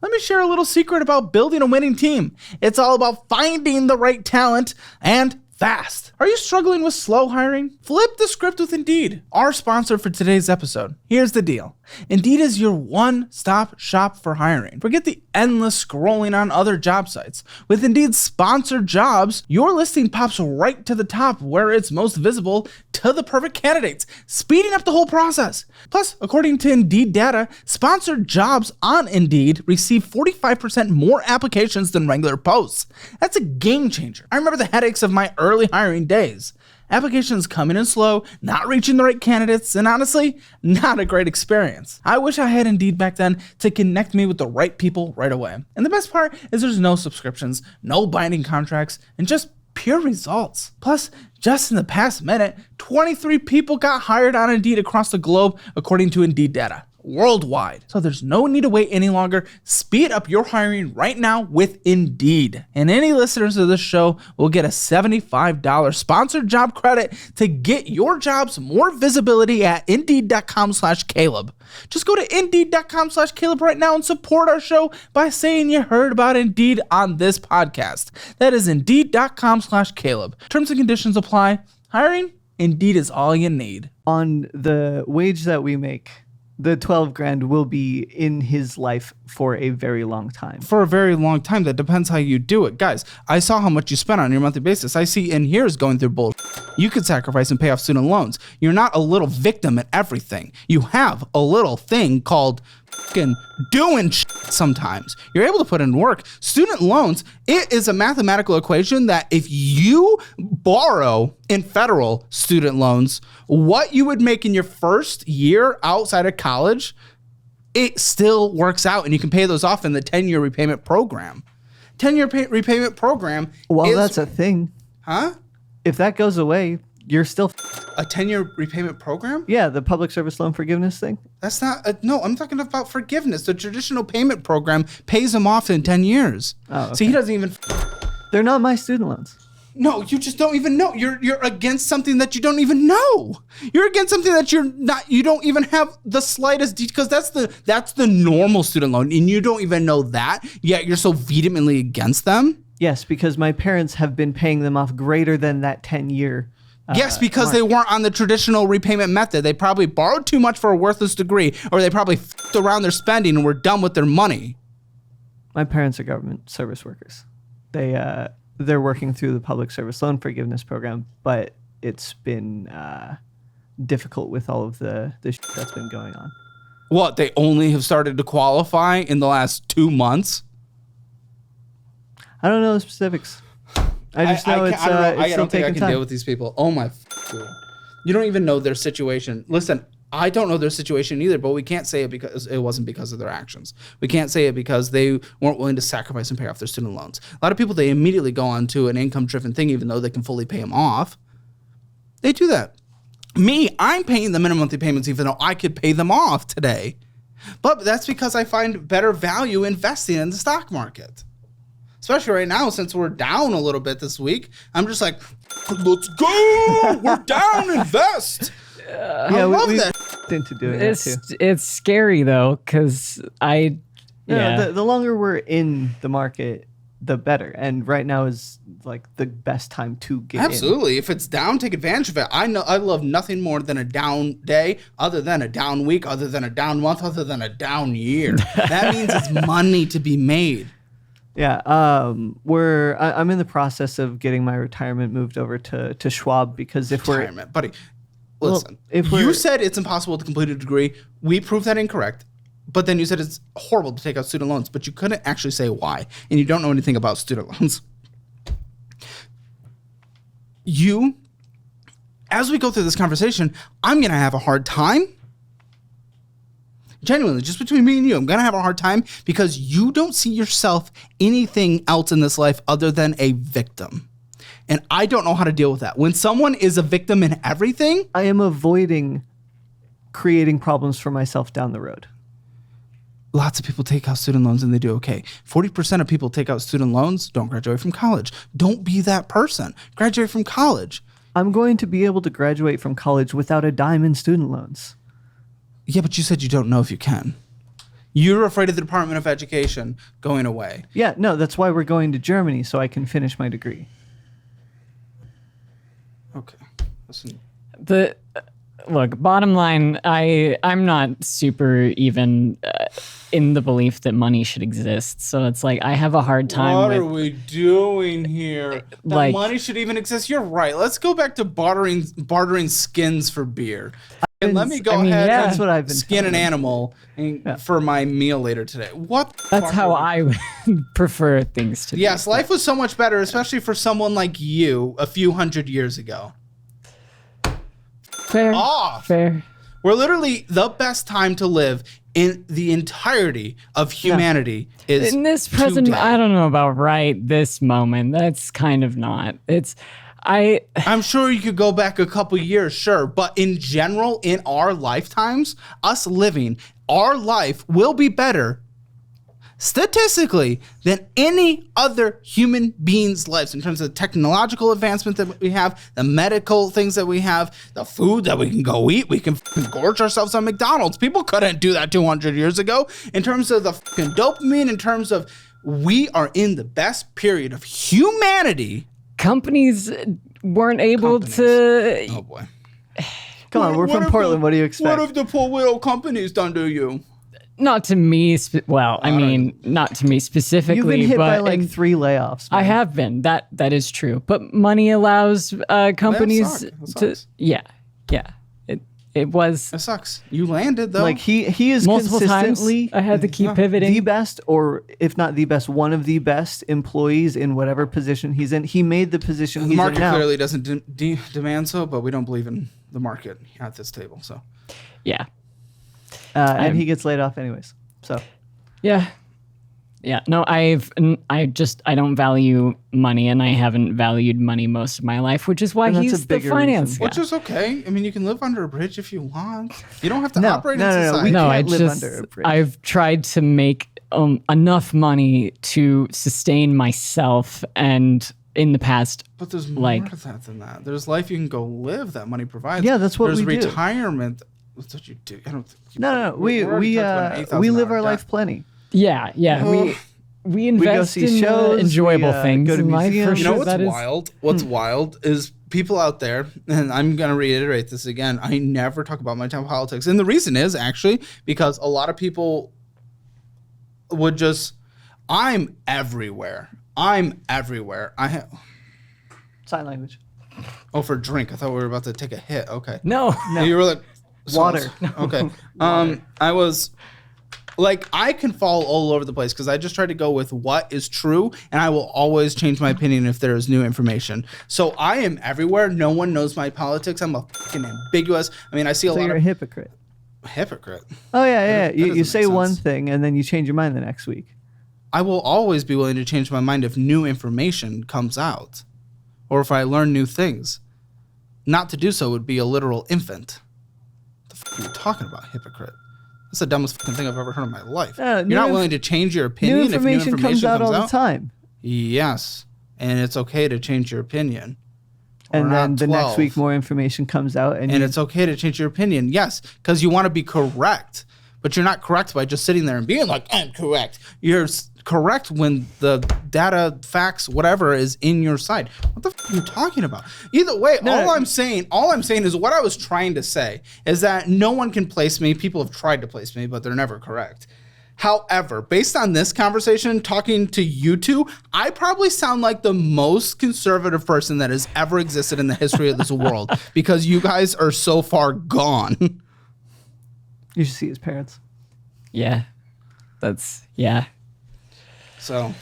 Let me share a little secret about building a winning team. It's all about finding the right talent and fast. Are you struggling with slow hiring? Flip the script with Indeed, our sponsor for today's episode. Here's the deal. Indeed is your one-stop shop for hiring. Forget the endless scrolling on other job sites. With Indeed's sponsored jobs, your listing pops right to the top where it's most visible to the perfect candidates, speeding up the whole process. Plus, according to Indeed data, sponsored jobs on Indeed receive 45% more applications than regular posts. That's a game changer. I remember the headaches of my early hiring days. Applications coming in slow, not reaching the right candidates, and honestly, not a great experience. I wish I had Indeed back then to connect me with the right people right away. And the best part is there's no subscriptions, no binding contracts, and just pure results. Plus, just in the past minute, 23 people got hired on Indeed across the globe according to Indeed data. worldwide. So there's no need to wait any longer. Speed up your hiring right now with Indeed. And any listeners of this show will get a $75 sponsored job credit to get your jobs more visibility at Indeed.com/Caleb. Just go to Indeed.com/Caleb right now and support our show by saying you heard about Indeed on this podcast. That is Indeed.com/Caleb. Terms and conditions apply. Hiring? Indeed is all you need. On the wage that we make, the 12 grand will be in his life for a very long time. For a very long time. That depends how you do it. Guys, I saw how much you spent on your monthly basis. I see in here is going through bull. You could sacrifice and pay off student loans. You're not a little victim at everything. You have a little thing called fucking doing sometimes. You're able to put in work. Student loans, it is a mathematical equation that if you borrow in federal student loans, what you would make in your first year outside of college, it still works out and you can pay those off in the 10-year repayment program. 10-year repayment program. Well, that's a thing. Huh? If that goes away, you're still... A 10-year repayment program? Yeah, the public service loan forgiveness thing. That's not... no, I'm talking about forgiveness. The traditional payment program pays them off in 10 years. Oh, okay. So he doesn't even... They're not my student loans. No, you just don't even know. You're against something that you don't even know. You're against something that you don't even have the slightest detail, because that's the normal student loan, and you don't even know that, yet you're so vehemently against them. Yes, because my parents have been paying them off greater than that 10-year. Yes, because they weren't on the traditional repayment method. They probably borrowed too much for a worthless degree, or they probably f***ed around their spending and were done with their money. My parents are government service workers. They're working through the public service loan forgiveness program, but it's been difficult with all of the shit that's been going on. What, they only have started to qualify in the last 2 months? I don't know the specifics. I just know it's still I don't think I taking can time. deal with these people. Oh my God. You don't even know their situation. Listen, I don't know their situation either, but we can't say it because it wasn't because of their actions. We can't say it because they weren't willing to sacrifice and pay off their student loans. A lot of people, they immediately go on to an income-driven thing, even though they can fully pay them off. They do that. Me, I'm paying the minimum monthly payments, even though I could pay them off today. But that's because I find better value investing in the stock market. Especially right now, since we're down a little bit this week, I'm just like, let's go! We're down, invest! I love that. Into doing that too. It's scary though, because The longer we're in the market, the better. And right now is like the best time to get Absolutely. If it's down, take advantage of it. I love nothing more than a down day, other than a down week, other than a down month, other than a down year. That means it's money to be made. Yeah, I'm in the process of getting my retirement moved over to Schwab, because if Retirement, buddy. Listen, if you said it's impossible to complete a degree. We proved that incorrect. But then you said it's horrible to take out student loans, but you couldn't actually say why, and you don't know anything about student loans. As we go through this conversation, I'm going to have a hard time. Genuinely, just between me and you, I'm going to have a hard time because you don't see yourself anything else in this life other than a victim. And I don't know how to deal with that. When someone is a victim in everything, I am avoiding creating problems for myself down the road. lots of people take out student loans and they do okay. 40% of people take out student loans, don't graduate from college. Don't be that person. Graduate from college. I'm going to be able to graduate from college without a dime in student loans. Yeah, but you said you don't know if you can. You're afraid of the Department of Education going away. Yeah, no, that's why we're going to Germany, so I can finish my degree. Okay. Listen. Look, bottom line, I'm not super even in the belief that money should exist. So it's like I have a hard time What with are we doing here? That like- money should even exist. You're right. Let's go back to bartering skins for beer. And let me go ahead yeah. and That's what I've been skin an telling them. animal for my meal later today. What? the That's fuck how are we- I prefer things to be. Yes, life was so much better, especially for someone like you a few hundred years ago. Fair. Off. Fair. We're literally the best time to live in the entirety of humanity is In this present, today. I don't know about right this moment. That's kind of not. I'm sure you could go back a couple years, sure, but in general, in our lifetimes, us living, our life will be better statistically than any other human being's lives in terms of the technological advancement that we have, the medical things that we have, the food that we can go eat. We can gorge ourselves on McDonald's. People couldn't do that 200 years ago. In terms of the dopamine, in terms of we are in the best period of humanity. Companies weren't able to. Oh boy. Come on, we're from Portland. What do you expect? What have the poor widow companies done to you? Not to me. Not to me specifically. You've been hit by but like 3 layoffs. I man. have been. That is true. But money allows companies That to. sucks. Yeah. It was That sucks. You landed though. Like he is multiple times. consistently I had to keep pivoting. the best, or if not the best, one of the best employees in whatever position he's in. He made the position the he's market in now. clearly doesn't demand so, but we don't believe in the market at this table. So Yeah. And he gets laid off anyways. So Yeah. No, I don't value money, and I haven't valued money most of my life, which is why And that's he's a the bigger finance reason. guy. which is okay. I mean, you can live under a bridge if you want. You don't have to No, operate no, in no, no, society. we No, can't I live just under a bridge. I've tried to make enough money to sustain myself, and in the past, But there's more like- to that than that. There's life you can go live that money provides. Yeah, that's what there's we do. retirement. That's what you do. I don't. no. We're already talking about an We $8,000 live our debt. life plenty. yeah, Oh. we invest see in shows, enjoyable we, things go to in life. For museums. You know sure. what's That is- wild? What's wild is people out there, and I'm going to reiterate this again. I never talk about my town politics. And the reason is actually because a lot of people would just, I'm everywhere. I have, Sign language. oh, for drink. I thought we were about to take a hit. Okay. No. You were like, Water. Okay. I was like, I can fall all over the place because I just try to go with what is true, and I will always change my opinion if there is new information. So I am everywhere. No one knows my politics. I'm a fucking ambiguous. I mean, I see a So lot you're a of hypocrite. hypocrite. Oh yeah. that You doesn't say make one sense. thing and then you change your mind the next week. I will always be willing to change my mind if new information comes out, or if I learn new things. Not to do so would be a literal infant. What the fuck are you talking about, hypocrite? That's the dumbest fucking thing I've ever heard in my life. New You're not inf- willing to change your opinion New if new information information comes out all the time. Yes, and it's okay to change your opinion. We're And then not the next 12. week more information comes out and And it's okay to change your opinion. Yes, because you want to be correct, but you're not correct by just sitting there and being like, I'm correct. You're correct when the data, facts, whatever is in your side. What the are you talking about? Either way, all I'm saying is what I was trying to say is that no one can place me. People have tried to place me, but they're never correct. However, based on this conversation, talking to you two, I probably sound like the most conservative person that has ever existed in the history of this world because you guys are so far gone. you should see his parents. Yeah. Yeah. So,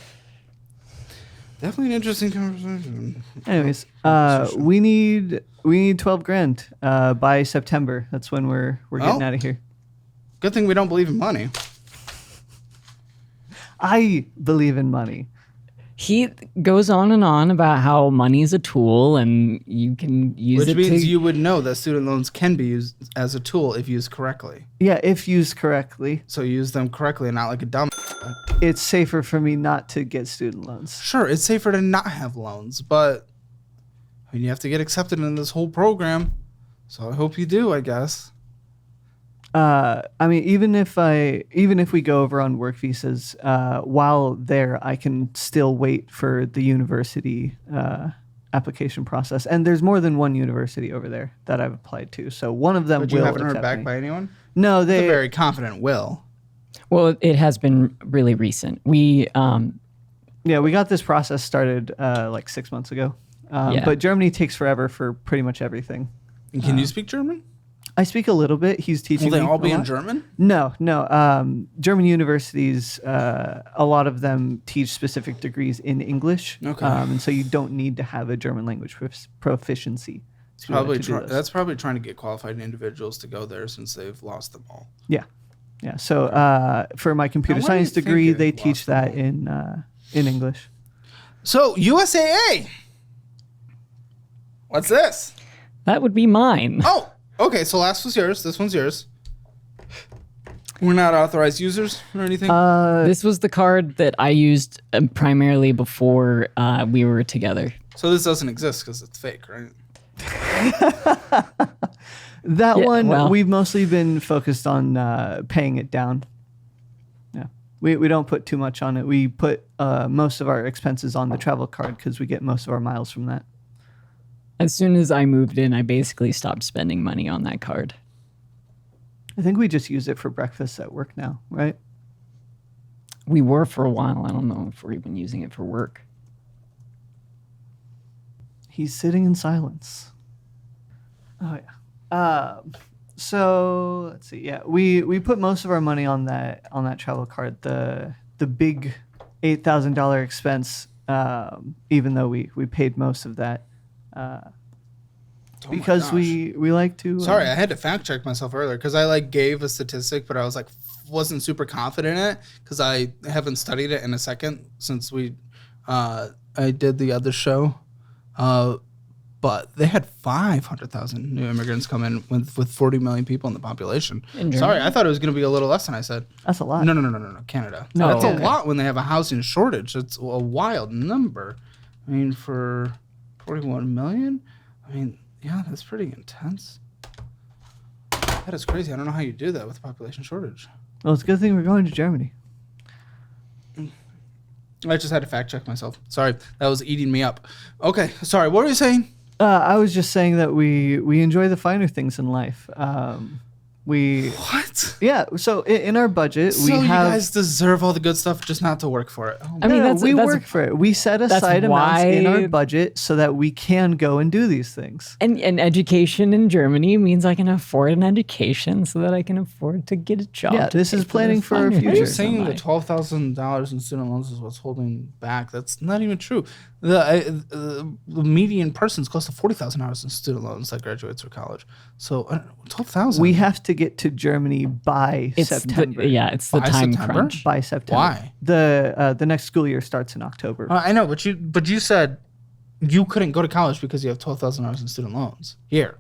definitely an interesting conversation. Anyways, we need 12 grand by September. That's when we're getting Oh. out of here. Good thing we don't believe in money. I believe in money. He goes on and on about how money is a tool and you can use Which it means to you would know that student loans can be used as a tool if used correctly. Yeah, if used correctly. So use them correctly and not like a dumb. It's safer for me not to get student loans. Sure, it's safer to not have loans, but I mean, you have to get accepted in this whole program. So I hope you do, I guess. I mean, even if we go over on work visas, while there, I can still wait for the university application process. And there's more than one university over there that I've applied to. So one of them But will you haven't heard accept back me. by anyone? No, It's a they. very confident will. Well, it has been really recent. We We got this process started like 6 months ago. Yeah. But Germany takes forever for pretty much everything. And can you speak German? I speak a little bit. He's teaching Will they me all a be in lot. German? No. German universities, a lot of them teach specific degrees in English. Okay. And so you don't need to have a German language proficiency. to Probably do those. that's probably trying to get qualified individuals to go there since they've lost them all. Yeah. So for my computer Now, why do you science degree, think they they've teach lost that in English. So USAA. What's this? That would be mine. Oh, okay. So last was yours. This one's yours. We're not authorized users or anything. This was the card that I used primarily before we were together. So this doesn't exist because it's fake, right? That Yeah, one, well- we've mostly been focused on paying it down. Yeah, we don't put too much on it. We put most of our expenses on the travel card because we get most of our miles from that. As soon as I moved in, I basically stopped spending money on that card. I think we just use it for breakfast at work now, right? We were for a while. I don't know if we're even using it for work. He's sitting in silence. Oh yeah. So let's see. Yeah, we put most of our money on that travel card. The big $8,000 expense. Even though we paid most of that. Oh my Because gosh. we like to. Sorry, I had to fact check myself earlier because I like gave a statistic, but I was like wasn't super confident in it because I haven't studied it in a second since I did the other show. But they had 500,000 new immigrants come in with 40 million people in the population. In Sorry, Germany? I thought it was going to be a little less than I said. That's a lot. No, Canada. No, That's okay. a lot when they have a housing shortage. It's a wild number. I mean, for 41 million, I mean, yeah, that's pretty intense. That is crazy. I don't know how you do that with a population shortage. Well, it's a good thing we're going to Germany. I just had to fact check myself. Sorry, that was eating me up. Okay, sorry. What were you saying? I was just saying that we enjoy the finer things in life. What? Yeah. So in our budget, So we you have. guys deserve all the good stuff, just not to work for it. Oh, I mean, No, that's we that's, work for it. We set aside amounts in our budget so that we can go and do these things. and education in Germany means I can afford an education so that I can afford to get a job. Yeah, to this pay is for the planning for our finer Are future. you things in saying the life. $12,000 in student loans is what's holding back? That's not even true. The median person's close to $40,000 in student loans that graduates from college. So 12,000. We have to get to Germany by It's September. it's the By time September? crunch. By September. Why? The next school year starts in October. I know, but you said you couldn't go to college because you have $12,000 in student loans here.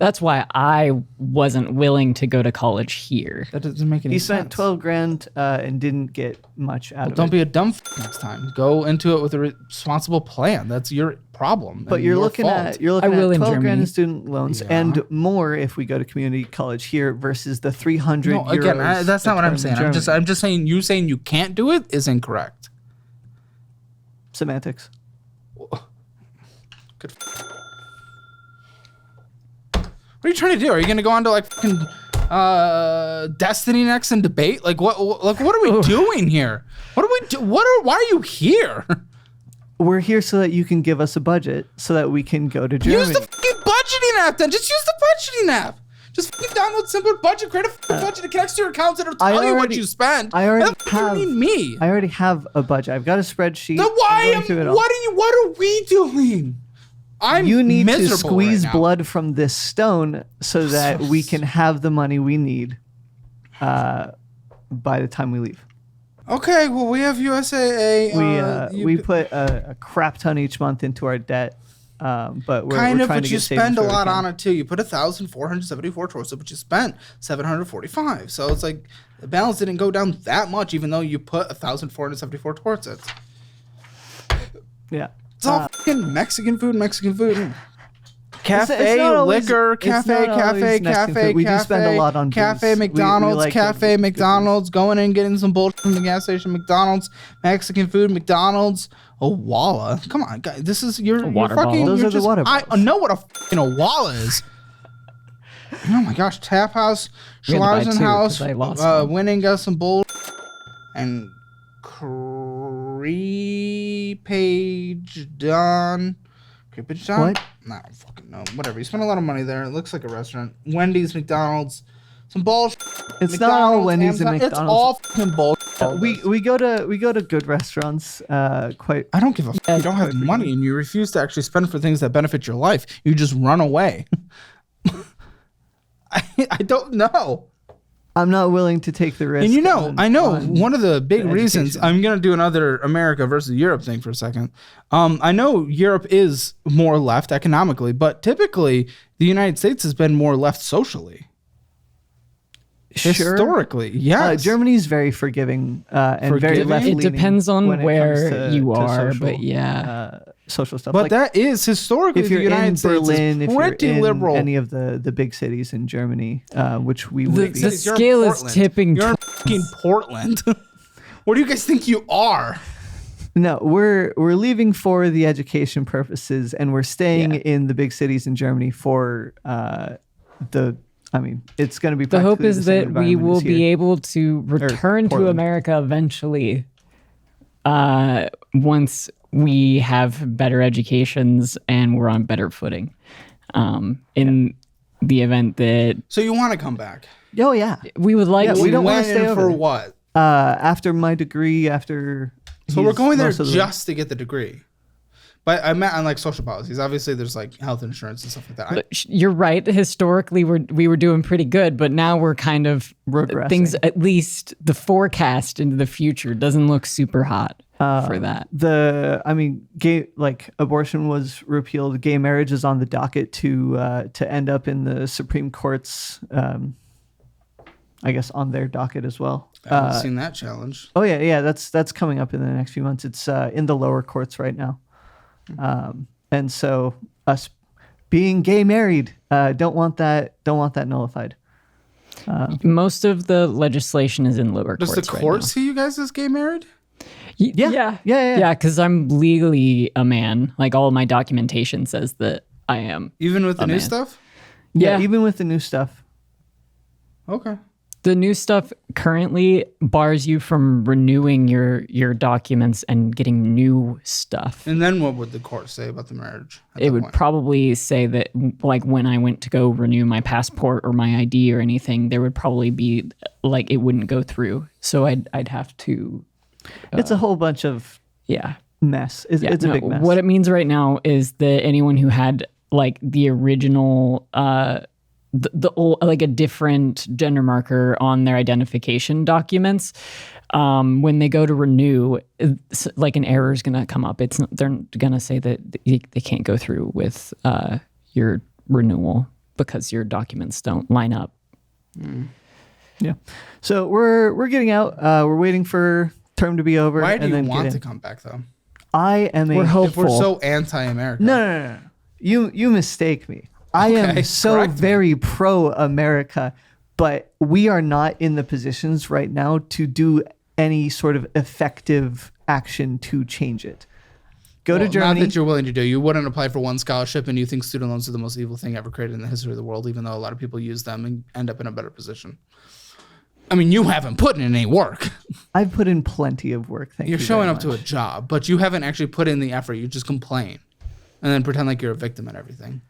That's why I wasn't willing to go to college here. That doesn't make any He sense. spent 12 grand and didn't get much out of Don't it. be a dumb next time. Go into it with a responsible plan. That's your problem. But and you're your looking fault. at you're I looking will at in 12 grand Germany. in student loans Yeah. and more if we go to community college here versus the 300 No, again, euros that's not a what I'm term in saying. Germany. I'm just saying you saying you can't do it is incorrect. Semantics. Good. What are you trying to do? Are you going to go on to like fucking Destiny next and debate? Like what are we doing here? What are we do? Why are you here? We're here so that you can give us a budget so that we can go to Germany. Use the fucking budgeting app then. Just use the budgeting app. Just fucking download Simple Budget, create a fucking budget, it connects to your accounts, it'll I tell you what already- you spend. I already Why the fuck do you have- need me. I already have a budget. I've got a spreadsheet. Then why I'm going through it all. what are we doing? I'm You need to miserable squeeze right now. blood from this stone so that we can have the money we need by the time we leave. Okay, well we have USAA. We put a crap ton each month into our debt, but we're kind we're of, trying but to you get savings spend a where we lot can. on it too. You put 1,474 towards it, but you spent 745. So it's like the balance didn't go down that much, even though you put 1,474 towards it. Yeah. It's all fucking Mexican food. Cafe, it's not always- liquor, it's cafe, not always cafe, Mexican cafe, food. We do spend a lot on cafe, booze. We McDonald's, like cafe, good McDonald's, going in getting some bullshit from the gas station, McDonald's, Mexican food, McDonald's, Walla. Come on, guys, this is your water fucking. bottle. Those you're are the just, water I bottles. know what a fucking Walla is. Oh my gosh, Tap House, We had to buy two, Schlausen House, 'cause I lost one. winning got some bull, and Page done. Creepage done. What? No, I don't fucking know. Whatever. You spent a lot of money there. It looks like a restaurant. Wendy's, McDonald's, some bullshit. It's not all McDonald's, Wendy's and Amazon. It's McDonald's. all fucking bullshit. We go to good restaurants. Quite. I don't give a fuck. You don't have money and you refuse to actually spend for things that benefit your life. You just run away. I don't know. I'm not willing to take the risk. And I know on one of the big the reasons. education. I'm gonna do another America versus Europe thing for a second. I know Europe is more left economically, but typically the United States has been more left socially. Sure. Historically, yes. Germany's very forgiving and very Forgiving? left It leaning. depends on when it where comes you to are, social, but yeah. social stuff. But like that is historically if you're the United in States Berlin, is if you're pretty in liberal. any of the big cities in Germany, which we The- would be. the- You're in scale is Portland. tipping You're in fucking Portland. What do you guys think you are? No, we're leaving for the education purposes, and we're staying in the big cities in Germany for it's going to be. The hope practically is the same that we environment will as be here. able to return to Portland. America eventually. Once we have better educations and we're on better footing. In the event that So you want to come back? Oh yeah. we would like Yeah, to, we don't When wanna stay and over for there. what? After my degree, after. So we're he's going there most of the- just to get the degree. But I meant on like social policies. Obviously, there's like health insurance and stuff like that. you're right. Historically, we were doing pretty good, but now we're kind of Regressing. things. At least the forecast into the future doesn't look super hot for that. Gay abortion was repealed. Gay marriage is on the docket to end up in the Supreme Court's, I guess, on their docket as well. I haven't seen that challenge. Oh yeah, that's coming up in the next few months. It's in the lower courts right now, and so us being gay married don't want that nullified. Most of the legislation is in lower Does courts. the right court now. see you guys as gay married? Yeah. Yeah, because I'm legally a man. Like all of my documentation says that I am. Even with the new man. stuff? Yeah. Even with the new stuff. Okay. The new stuff currently bars you from renewing your documents and getting new stuff. And then what would the court say about the marriage? At It that would point? probably say that, like, when I went to go renew my passport or my ID or anything, there would probably be, like, it wouldn't go through. So I'd have to, It's a whole bunch of yeah. mess. It's a No, big mess. What it means right now is that anyone who had, like, the original, the old, like a different gender marker on their identification documents, when they go to renew, like an error is going to come up. They're going to say that they can't go through with your renewal because your documents don't line up. Yeah. So we're getting out. We're waiting for term to be over. Why do and you then want get to in. come back, though? I am We're a. hopeful. If we're so anti-America. No. You mistake me. I am Okay, so correct me. very pro America, but we are not in the positions right now to do any sort of effective action to change it. Go to Well, Germany. Not that you're willing to do. You wouldn't apply for one scholarship, and you think student loans are the most evil thing ever created in the history of the world, even though a lot of people use them and end up in a better position. I mean, you haven't put in any work. I've put in plenty of work. Thank you. You're showing very up to a much. job, but you haven't actually put in the effort. You just complain and then pretend like you're a victim and everything.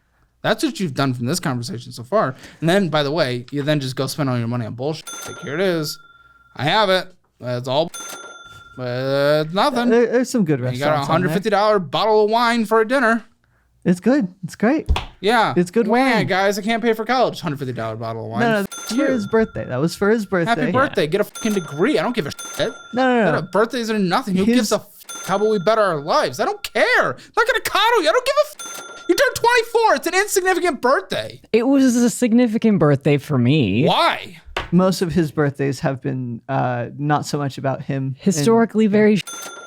That's what you've done from this conversation so far. And then, by the way, you then just go spend all your money on bullshit. Like, here it is. I have it. It's all it's nothing. There's some good You restaurants. got a on there. $150 bottle of wine for a dinner. It's good. It's great. Yeah. It's good Wah, wine. guys, I can't pay for college. $150 bottle of wine. No, that's for his birthday. That was for his birthday. Happy birthday. Get a fucking degree. I don't give a shit. No. Birthdays are nothing. Who His- gives a how about we better our lives? I don't care. I'm not going to coddle you. I don't give a You turned 24. It's an insignificant birthday. It was a significant birthday for me. Why? Most of his birthdays have been not so much about him. Historically, very.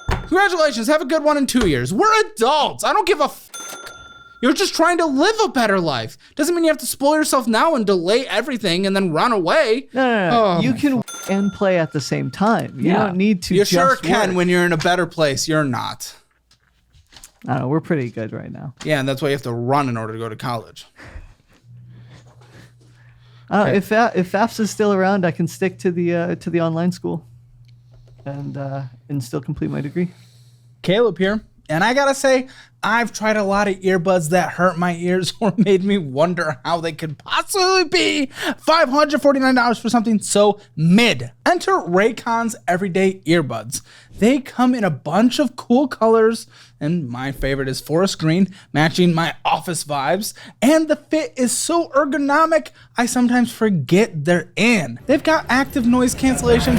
Congratulations. Have a good one in 2 years. We're adults. I don't give a You're just trying to live a better life. Doesn't mean you have to spoil yourself now and delay everything and then run away. No. Oh, You my can and play at the same time. You Yeah. don't need to. You just sure can work. when you're in a better place. You're not. I don't know. We're pretty good right now. Yeah, and that's why you have to run in order to go to college. If FAFSA is still around, I can stick to the online school, and still complete my degree. Caleb here. And I gotta say, I've tried a lot of earbuds that hurt my ears or made me wonder how they could possibly be $549 for something so mid. Enter Raycon's everyday earbuds. They come in a bunch of cool colors, and my favorite is forest green, matching my office vibes. And the fit is so ergonomic, I sometimes forget they're in. They've got active noise cancellation,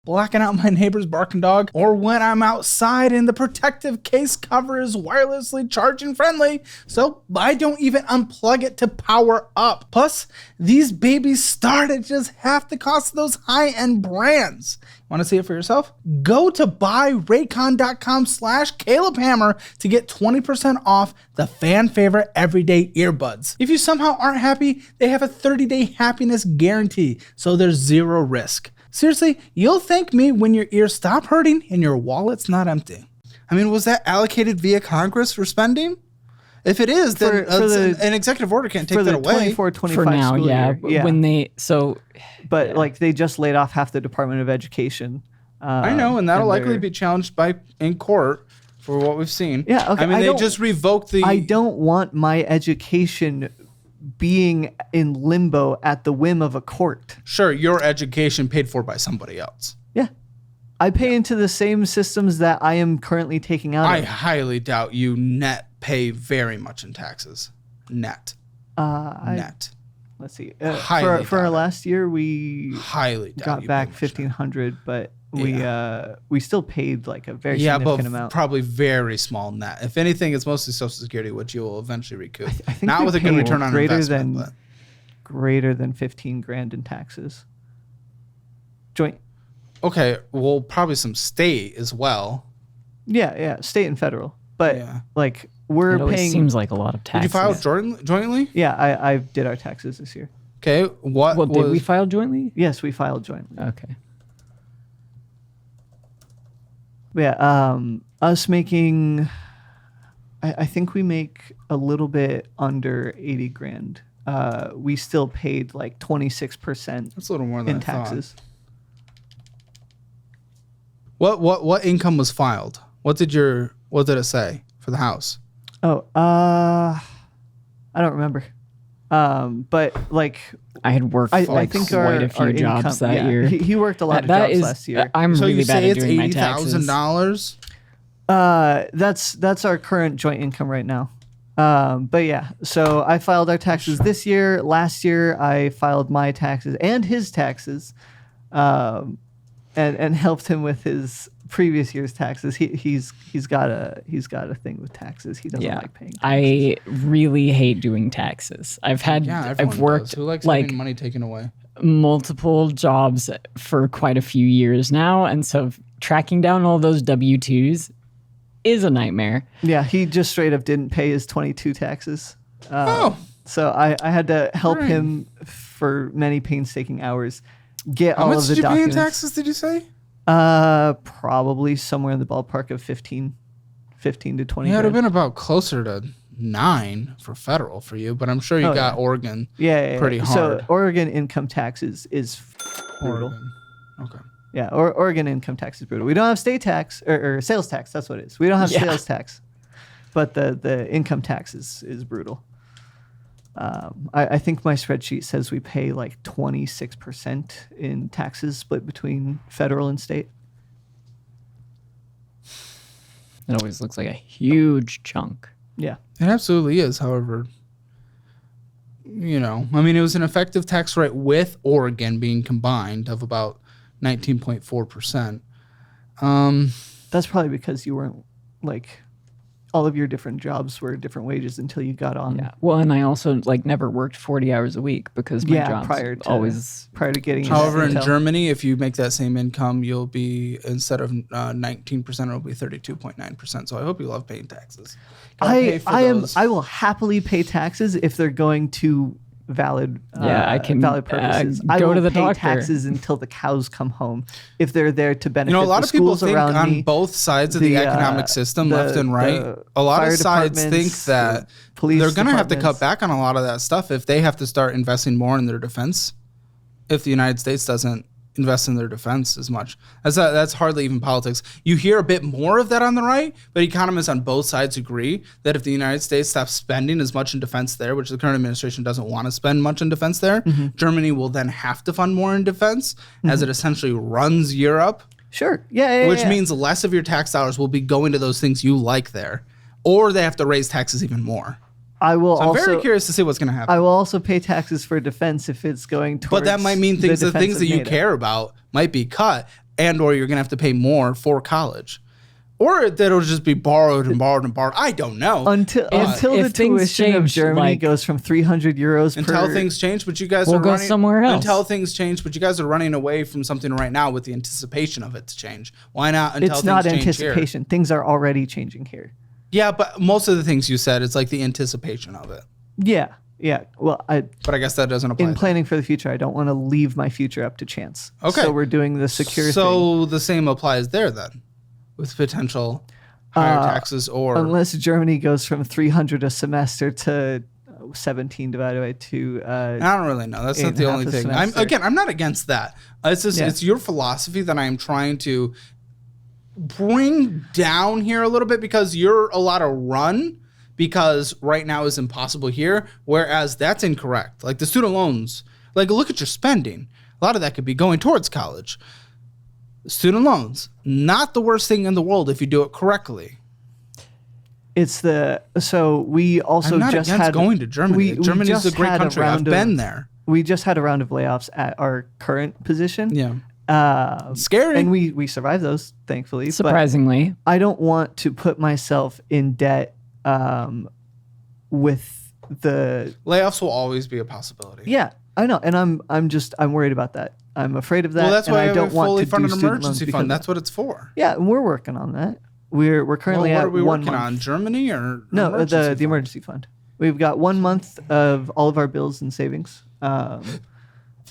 blocking out my neighbor's barking dog, or when I'm outside and the protective case cover is wirelessly charging friendly, so I don't even unplug it to power up. Plus, these babies start at just half the cost of those high-end brands. Want to see it for yourself? Go to buyraycon.com/CalebHammer to get 20% off the fan favorite everyday earbuds. If you somehow aren't happy, they have a 30-day happiness guarantee, so there's zero risk. Seriously, you'll thank me when your ears stop hurting and your wallet's not empty. I mean, was that allocated via Congress for spending? If it is, then an executive order can't take that away. 24-25 For now, school yeah. year. When they But like they just laid off half the Department of Education. I know, and that'll likely they're- be challenged in court for what we've seen. Yeah, okay, I mean, I they don't- just revoked the. I don't want my education being in limbo at the whim of a court. Sure, your education paid for by somebody else. Yeah. I pay into the same systems that I am currently taking out I of. highly doubt you net pay very much in taxes. Net. Net. Let's see. Highly For our doubt it. last year, we Highly doubt got you back pay much net. $1,500, but we still paid like a very Yeah, but significant amount. probably very small net. If anything, it's mostly Social Security, which you will eventually recoup. I think Not we with a good paid return on investment. But. greater than 15 grand in taxes. Joint. Okay, well, probably some state as well. Yeah, state and federal. But Yeah. like we're it always paying. seems like a lot of Did taxes. you file jointly? Yeah, I did our taxes this year. Okay, what Well, was... did we file jointly? Yes, we filed jointly. Okay. Yeah, us making, I think we make a little bit under 80 grand. We still paid like 26% That's a little more than in I thought. taxes. What income was filed? What did it say for the house? Oh, I don't remember. But like, I had worked I like think quite our a few jobs income, that year. He worked a lot of That jobs is, last year. I'm So really you bad say at it's doing my taxes. $80,000? That's our current joint income right now. But yeah, so I filed our taxes this year. Last year, I filed my taxes and his taxes, and helped him with his previous year's taxes. He's got a thing with taxes. He doesn't Yeah, like paying taxes. I really hate doing taxes. I've Everyone worked does. Who likes like having money taken away? multiple jobs for quite a few years now, and so tracking down all those W-2s is a nightmare. Yeah, he just straight up didn't pay his 22 taxes. So I had to help him for many painstaking hours get How all much of the did you pay in documents. taxes, did you say? Probably somewhere in the ballpark of 15 to 20. Yeah, it would have grand. been about closer to 9 for federal for you, but I'm sure you got Oregon. Yeah, pretty hard. So Oregon income taxes is brutal. Oregon. Okay. Yeah, Oregon income tax is brutal. We don't have state tax or sales tax. That's what it is. We don't have sales tax, but the income tax is brutal. I think my spreadsheet says we pay like 26% in taxes split between federal and state. It always looks like a huge chunk. Yeah. It absolutely is. However, I mean, it was an effective tax rate with Oregon being combined of about 19.4%. That's probably because you weren't like all of your different jobs were different wages until you got on. Yeah. Well, and I also never worked 40 hours a week because my job's prior to always getting into However, in Intel. Germany, if you make that same income, you'll be, instead of 19%, it'll be 32.9%. So I hope you love paying taxes. Gotta pay for those. I will happily pay taxes if they're going to valid I can, valid purposes. I go will to the pay doctor. taxes until the cows come home if they're there to benefit a lot the of people schools think around on me. both sides of the economic system, left and right. A lot fire of sides think departments, that the police they're going to have to cut departments. back on a lot of that stuff if they have to start investing more in their defense. If the United States doesn't invest in their defense as much. That's hardly even politics. You hear a bit more of that on the right, but economists on both sides agree that if the United States stops spending as much in defense there, which the current administration doesn't want to spend much in defense there, Germany will then have to fund more in defense as it essentially runs Europe. Sure. Yeah. Which means less of your tax dollars will be going to those things you like there, or they have to raise taxes even more. I will I'm also. very curious to see what's going to happen. I will also pay taxes for defense if it's going towards. But that might mean the things that you care about might be cut, and or you're going to have to pay more for college. Or that it'll just be borrowed and borrowed and borrowed. I don't know. Until the tuition of Germany goes from 300 euros until things change, but you guys we'll are go running somewhere else. Until things change, but you guys are running away from something right now with the anticipation of it to change. Why not until it's things not change anticipation. Here? Things are already changing here. Yeah, but most of the things you said, it's like the anticipation of it. Yeah. Well, but I guess that doesn't apply. In planning for the future, I don't want to leave my future up to chance. Okay. So we're doing the secure thing. So the same applies there then, with potential higher taxes or... Unless Germany goes from 300 a semester to 17 divided by 2. I don't really know. That's not the only thing. I'm not against that. It's just it's your philosophy that I am trying to bring down here a little bit, because you're a lot of run because right now is impossible here, whereas that's incorrect. Like the student loans, like look at your spending. A lot of that could be going towards college. Student loans, not the worst thing in the world if you do it correctly. So we also I'm not just against had going to Germany. Germany is a great country. I've been there. We just had a round of layoffs at our current position. Yeah. Scary. And we survived those, thankfully. Surprisingly. But I don't want to put myself in debt with the layoffs will always be a possibility. Yeah, I know, and I'm worried about that. I'm afraid of that. Well, that's why I don't want fully to fund do an student emergency loans fund. That's what it's for. Yeah, and we're working on that. We're currently what at are we 1 working month. on? Germany or No, emergency the emergency fund. We've got 1 month of all of our bills and savings.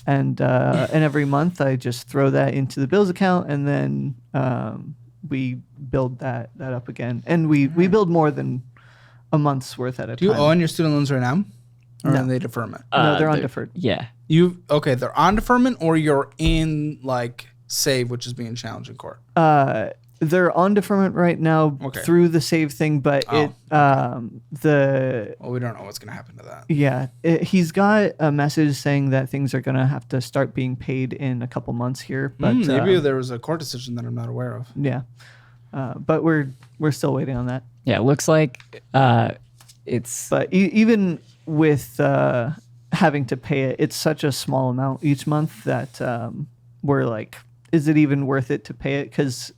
And every month I just throw that into the bills account, and then we build that up again. And we build more than a month's worth at a time. Do you owe on your student loans right now? Or No. are they deferment? No, they're on deferred. Yeah. They're on deferment, or you're in like save, which is being challenged in court. They're on deferment right now through the save thing, but we don't know what's going to happen to that. Yeah, he's got a message saying that things are going to have to start being paid in a couple months here. But maybe there was a court decision that I'm not aware of. Yeah, but we're still waiting on that. Yeah, it looks like it's. But even with having to pay it, it's such a small amount each month that we're like, is it even worth it to pay it? Because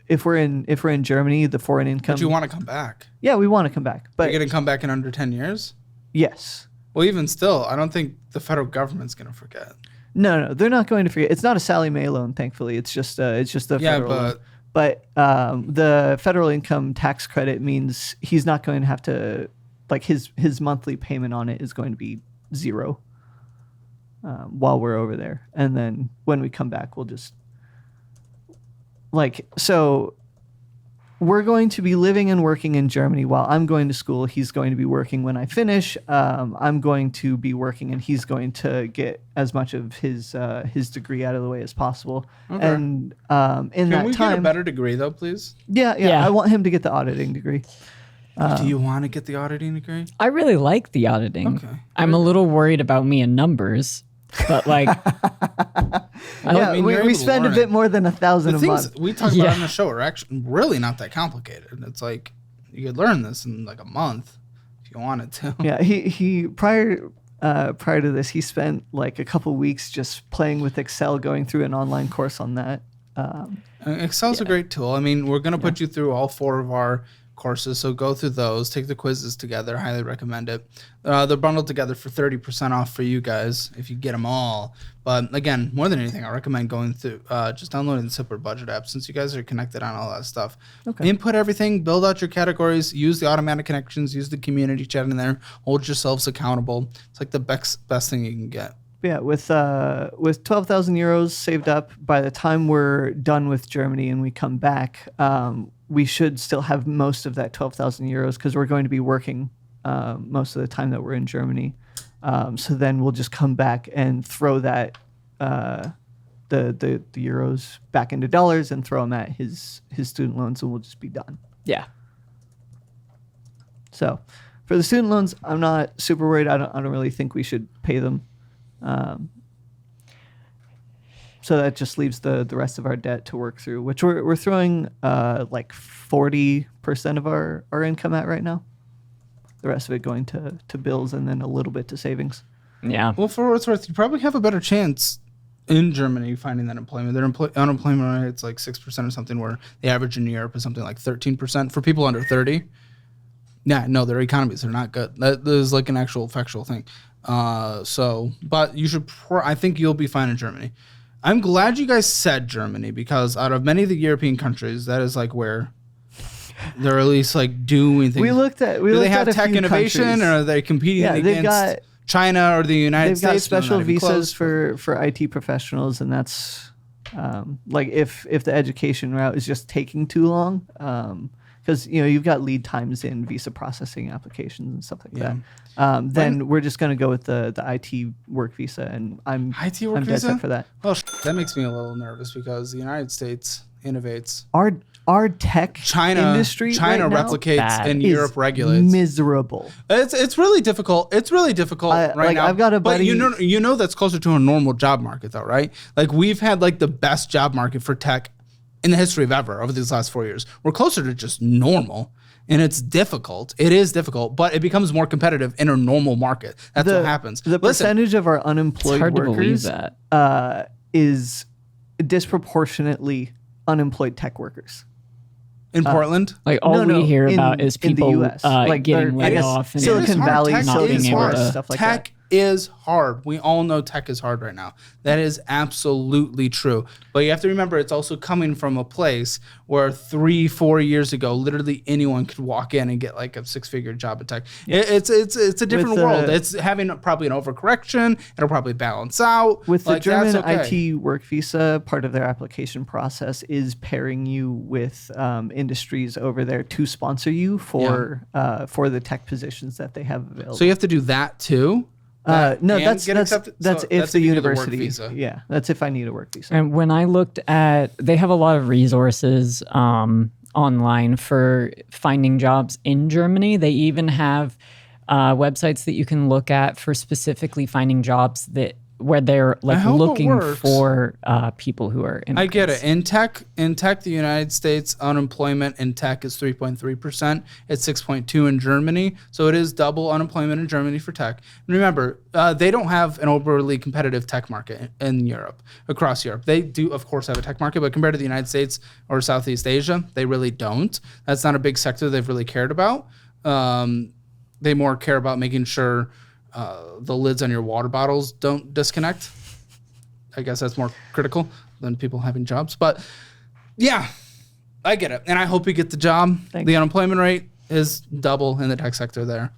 if we're in Germany, the foreign income. But you want to come back? Yeah, we want to come back. But you're going to come back in under 10 years? Yes. Well, even still, I don't think the federal government's going to forget. No, they're not going to forget. It's not a Sally Mae loan, thankfully. It's just a federal loan. But the federal income tax credit means he's not going to have to, like his monthly payment on it is going to be zero while we're over there. And then when we come back, we'll just so we're going to be living and working in Germany while I'm going to school. He's going to be working when I finish. I'm going to be working, and he's going to get as much of his degree out of the way as possible. Okay. And Can we get a better degree though, please? Yeah. I want him to get the auditing degree. Do you want to get the auditing degree? I really like the auditing. Okay. I'm a little worried about me and numbers, but like, we spend a bit more than 1,000 a month. We talk about on the show are actually really not that complicated. It's like you could learn this in like a month if you wanted to. Yeah, he prior to this, he spent like a couple weeks just playing with Excel, going through an online course on that. Excel's a great tool. I mean, we're going to put you through all 4 of our courses, so go through those, take the quizzes together. Highly recommend it. They're bundled together for 30% off for you guys if you get them all. But again, more than anything, I recommend going through just downloading the Zipper Budget app, since you guys are connected on all that stuff. Input everything, build out your categories, use the automatic connections, use the community chat in there, hold yourselves accountable. It's like the best thing you can get. Yeah, with 12,000 euros saved up, by the time we're done with Germany and we come back, we should still have most of that 12,000 euros, because we're going to be working most of the time that we're in Germany. So then we'll just come back and throw that the euros back into dollars and throw them at his student loans, and we'll just be done. Yeah. So for the student loans, I'm not super worried. I don't really think we should pay them. So that just leaves the rest of our debt to work through, which we're throwing like 40% of our income at right now. The rest of it going to bills and then a little bit to savings. Yeah. Well, for what it's worth, you probably have a better chance in Germany finding that employment. Their unemployment rate's like 6% or something, where the average in Europe is something like 13% for people under 30. Yeah, no, their economies are not good. That is like an actual factual thing. But you should. I think you'll be fine in Germany. I'm glad you guys said Germany, because out of many of the European countries, that is like where they're at least like doing things. Do they have tech innovation, countries. Or are they competing against China or the United States? They've got special visas for IT professionals, and that's like if the education route is just taking too long, because you've got lead times in visa processing applications and stuff like that. Then we're just going to go with the IT work visa, and I'm dead set for that. Well, that makes me a little nervous, because the United States innovates. Our tech industry China right replicates now and Europe regulates. Miserable. It's really difficult. It's really difficult right now. I've got a buddy. But you know that's closer to a normal job market, though, right? Like, we've had like the best job market for tech in the history of ever over these last 4 years. We're closer to just normal, and it's difficult. It is difficult, but it becomes more competitive in a normal market. That's what happens. The percentage of our unemployed workers is disproportionately unemployed tech workers. In Portland? Like all we hear about is people in the US. Like getting laid off and Silicon Valley, not being able to stuff like that. Tech is hard. We all know tech is hard right now. That is absolutely true. But you have to remember, it's also coming from a place where 3-4 years ago, literally anyone could walk in and get like a 6-figure job at tech. It's a different world. It's having probably an overcorrection. It'll probably balance out. With the German IT work visa, part of their application process is pairing you with industries over there to sponsor you for the tech positions that they have available. So you have to do that too? No, that's if the university. That's if I need a work visa. And when I looked at, they have a lot of resources online for finding jobs in Germany. They even have websites that you can look at for specifically finding jobs where they're like looking for people who are immigrants. I get it. In tech, the United States unemployment in tech is 3.3%. It's 6.2 in Germany. So it is double unemployment in Germany for tech. And remember, they don't have an overly competitive tech market in Europe, across Europe. They do, of course, have a tech market, but compared to the United States or Southeast Asia, they really don't. That's not a big sector they've really cared about. They more care about making sure the lids on your water bottles don't disconnect. I guess that's more critical than people having jobs. But yeah, I get it. And I hope you get the job. Thanks. The unemployment rate is double in the tech sector there,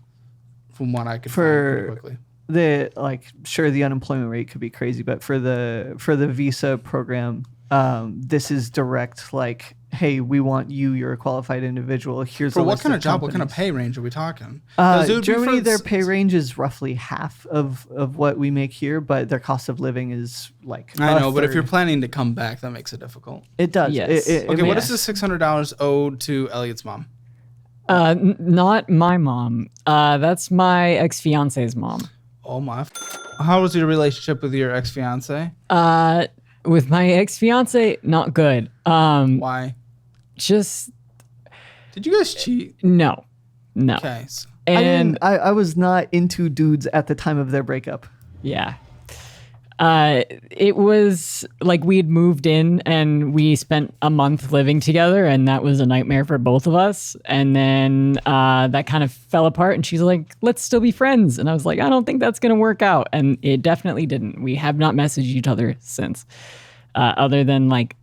from what I could find pretty quickly. The unemployment rate could be crazy, but for the visa program, this is direct, like, hey, we want you. You're a qualified individual. Here's for what kind of job? What kind of pay range are we talking? Germany, their pay range is roughly half of what we make here, but their cost of living is like I know, but if you're planning to come back, that makes it difficult. It does. Yes. What is the $600 owed to Elliot's mom? Not my mom. That's my ex-fiance's mom. Oh my! How was your relationship with your ex-fiance? With my ex-fiance, not good. Why? Just. Did you guys cheat? No. Okay. So. And I was not into dudes at the time of their breakup. Yeah. It was like we had moved in and we spent a month living together, and that was a nightmare for both of us. And then that kind of fell apart, and she's like, let's still be friends. And I was like, I don't think that's going to work out. And it definitely didn't. We have not messaged each other since, other than like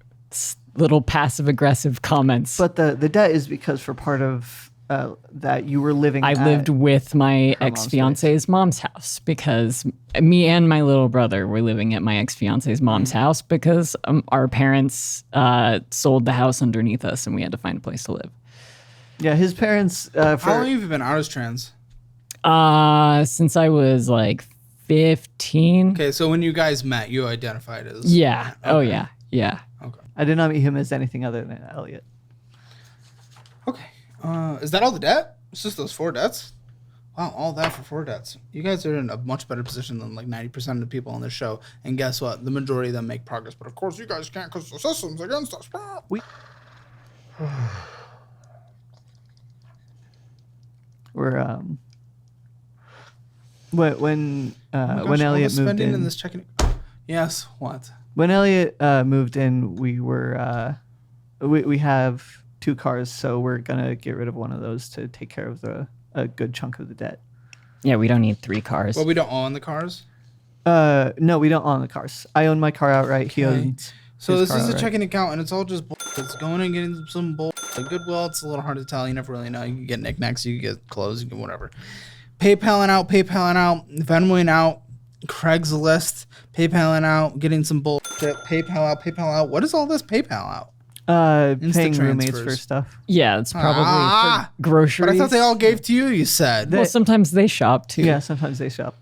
little passive aggressive comments. But the debt is because for part of that you were living I lived with my ex-fiance's mom's house because me and my little brother were living at my ex-fiance's mom's house because our parents sold the house underneath us and we had to find a place to live. Yeah, his parents... How long have you been out as trans? Since I was like 15. Okay, so when you guys met, you identified as Yeah. Oh yeah. Yeah. Okay. I did not meet him as anything other than Elliot. Okay. Is that all the debt? It's just those 4 debts? Wow, all that for 4 debts. You guys are in a much better position than like 90% of the people on this show. And guess what? The majority of them make progress. But of course, you guys can't because the system's against us. We're when Oh my gosh, when all Elliot the moved spending in. this checking. Yes. What? When Elliot moved in, we were we have 2 cars, so we're gonna get rid of one of those to take care of a good chunk of the debt. Yeah. We don't need 3 cars. Well, we don't own the cars. No, we don't own the cars. I own my car outright. He Okay. owns. So his this car is a outright. checking account, and it's all just bull. It's going and getting some bull. Like Goodwill, it's a little hard to tell. You never really know. You can get knickknacks, you can get clothes, you can whatever. PayPaling out, Venmoing out, Craigslist, PayPaling out, getting some bullshit, PayPal out. What is all this PayPal out? Paying roommates transfers. for stuff. Yeah. It's probably Ah! for groceries. But I thought they all gave to you. You said. Well, sometimes they shop too. Yeah, sometimes they shop.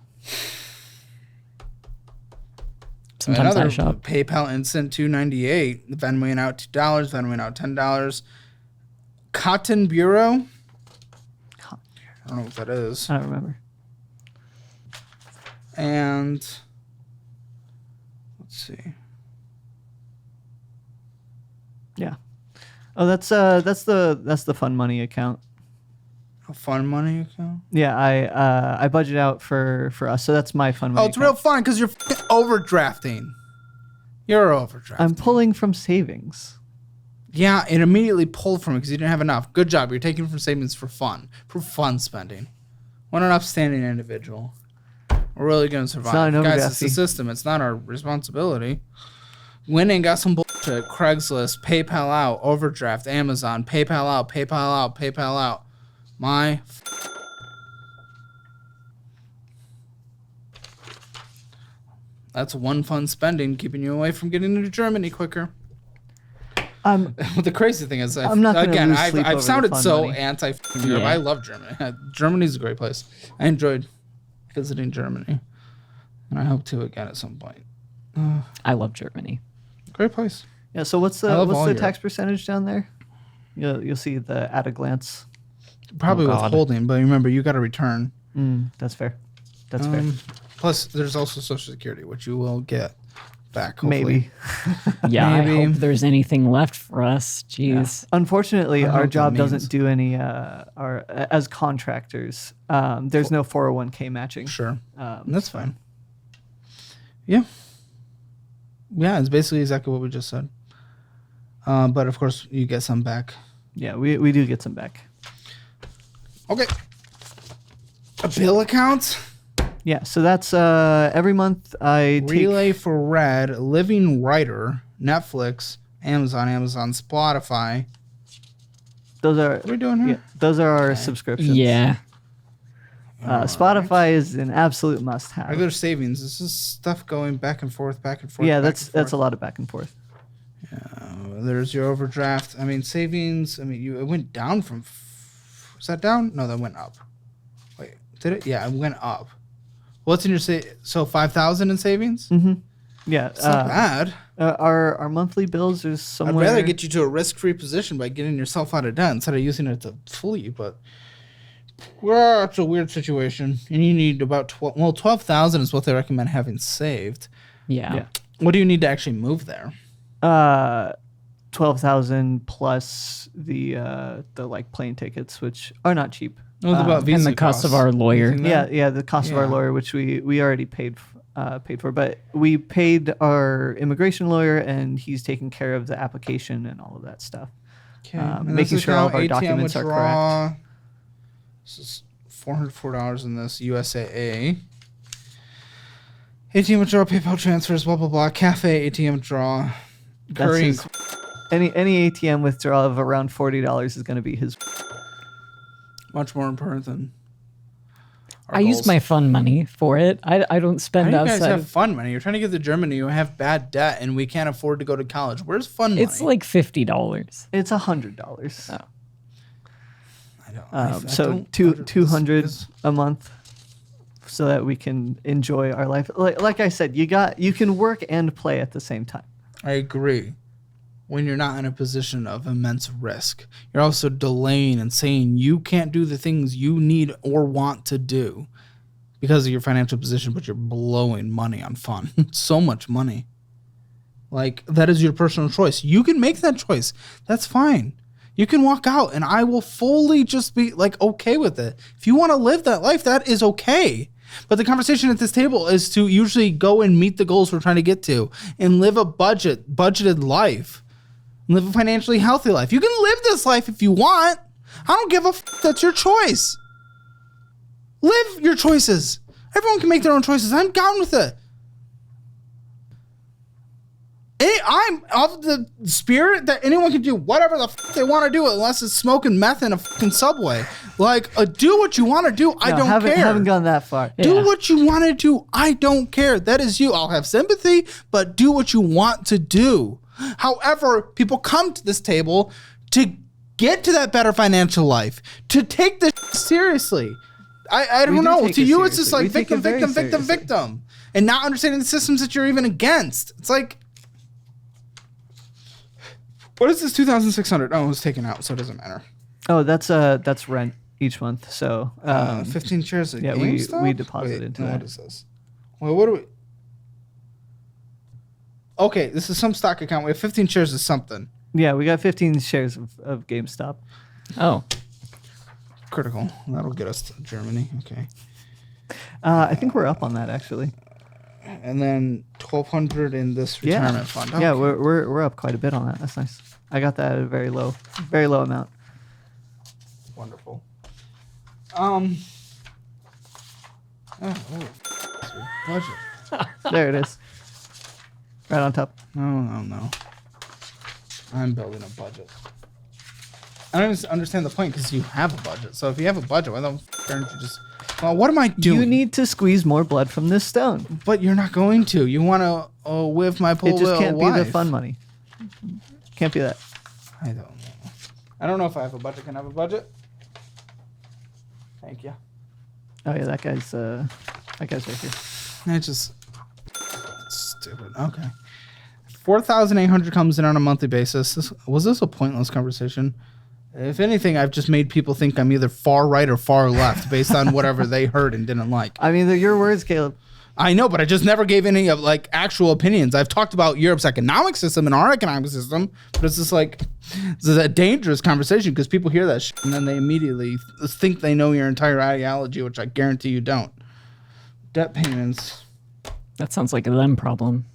Sometimes I Another shop. PayPal Instant $2.98. Venmoing out $2. Venmoing out $10. Cotton Bureau. I don't know what that is. I don't remember. And let's see. Yeah. Oh, that's the fun money account. A fun money account. Yeah, I budget out for us, so that's my fun money. Oh, it's real fun because you're overdrafting. You're overdrafting. I'm pulling from savings. Yeah, it immediately pulled from it because you didn't have enough. Good job. You're taking from savings for fun spending. What an upstanding individual. We're really going to survive. not an Guys, it's the overdraft fee. system. It's not our responsibility. Went and got some bullshit. Craigslist, PayPal out, overdraft, Amazon, PayPal out, PayPal out, PayPal out. That's one fun spending, keeping you away from getting into Germany quicker. The crazy thing is, I'm not gonna again, lose sleep over I've the sounded fun so money. anti-Europe. Yeah. I love Germany. Germany's a great place. I enjoyed visiting Germany, and I hope to again at some point. I love Germany. Great place. Yeah. So what's I love all the Europe. tax percentage down there? You'll see the at a glance. Probably God. withholding, but remember, you got to return. That's fair. That's fair. Plus, there's also Social Security, which you will get back. Hopefully. Maybe. Yeah. Maybe. I hope there's anything left for us. Jeez. Unfortunately, I don't know our what that job means. doesn't do any. As contractors, there's no 401k matching. Sure. That's fine. Yeah. Yeah, it's basically exactly what we just said. But of course, you get some back. Yeah, we do get some back. Okay. A bill account? Yeah, so that's every month I take. Relay for Red, Living Writer, Netflix, Amazon, Spotify. Those are What are we doing here? yeah, those are our subscriptions. Yeah. Spotify is an absolute must-have. Regular savings. This is stuff going back and forth, back and forth. Yeah, back that's and a lot of back and forth. There's your overdraft. I mean, savings. I mean, it went down from. Was that down? No, that went up. Wait, did it? Yeah, it went up. What's in your so 5,000 in savings? Yeah, It's not bad. our monthly bills is I'd somewhere. rather get you to a risk-free position by getting yourself out of debt instead of using it to flee. But well, it's a weird situation, and you need about 12,000 is what they recommend having saved. Yeah. Yeah. What do you need to actually move there? 12,000 plus the like plane tickets, which are not cheap. What about visa And the cost of costs? our lawyer. Anything Yeah, there? yeah, the cost of our Yeah. lawyer, which we already paid for, but we paid our immigration lawyer, and he's taking care of the application and all of that stuff. Okay. making And this sure all of our account, ATM documents are withdrawal. This is $404 in this USAA. ATM withdrawal, PayPal transfers, blah blah blah. Cafe ATM withdrawal. That's Curry. his, any ATM withdrawal of around $40 is going to be his. Much more important than. our I use goals. my fun money for it. I don't How spend do you guys outside. have fun money? You're trying to get to Germany. You have bad debt, and we can't afford to go to college. Where's fun money? It's like $50. It's $100. Oh. I don't. I So don't- 200 this is- a month so that we can enjoy our life. Like I said, you can work and play at the same time. I agree. When you're not in a position of immense risk, you're also delaying and saying you can't do the things you need or want to do because of your financial position, but you're blowing money on fun. So much money. Like, that is your personal choice. You can make that choice. That's fine. You can walk out and I will fully just be like okay with it. If you want to live that life, that is okay. But the conversation at this table is to usually go and meet the goals we're trying to get to and live a budgeted life. Live a financially healthy life. You can live this life if you want. I don't give a that's your choice. Live your choices. Everyone can make their own choices. I'm down with it. I'm of the spirit that anyone can do whatever the they want to do unless it's smoking meth in a fucking Subway. Like, do what you want to do. I don't care. Haven't gone that far. Yeah. Do what you want to do. I don't care. That is you. I'll have sympathy, but do what you want to do. However, people come to this table to get to that better financial life, to take this seriously. I don't know. take To it you, it's just seriously. like We take it very seriously. victim. And not understanding the systems that you're even against. It's like, what is this 2,600? Oh, it was taken out, so it doesn't matter. Oh, that's rent each month. So 15 shares of yeah, we GameStop? deposited into What that. is this? Well, what do we... Okay, this is some stock account. We have 15 shares of something. Yeah, we got 15 shares of GameStop. Oh, Critical. That'll get us to Germany. Okay. I think we're up on that actually. And then 1,200 in this retirement fund. Yeah, Okay. we're up quite a bit on that. That's nice. I got that at a very low amount. Wonderful. Oh, budget. There it is. Right on top. No. I'm building a budget. I don't even understand the point because you have a budget. So if you have a budget, why the f aren't you just... Well, what am I doing? You need to squeeze more blood from this stone. But you're not going to. You want to whiff my poor It just little can't be the wife. fun money. Can't be that. I don't know. I don't know if I have a budget. Can I have a budget? Thank you. Oh yeah, that guy's right here. I just... Stupid. Okay. 4,800 comes in on a monthly basis. Was this a pointless conversation? If anything, I've just made people think I'm either far right or far left based on whatever they heard and didn't like. I mean, they're your words, Caleb. I know, but I just never gave any of like actual opinions. I've talked about Europe's economic system and our economic system, but it's just like, this is a dangerous conversation because people hear that shit and then they immediately think they know your entire ideology, which I guarantee you don't. Debt payments. that sounds like a them problem.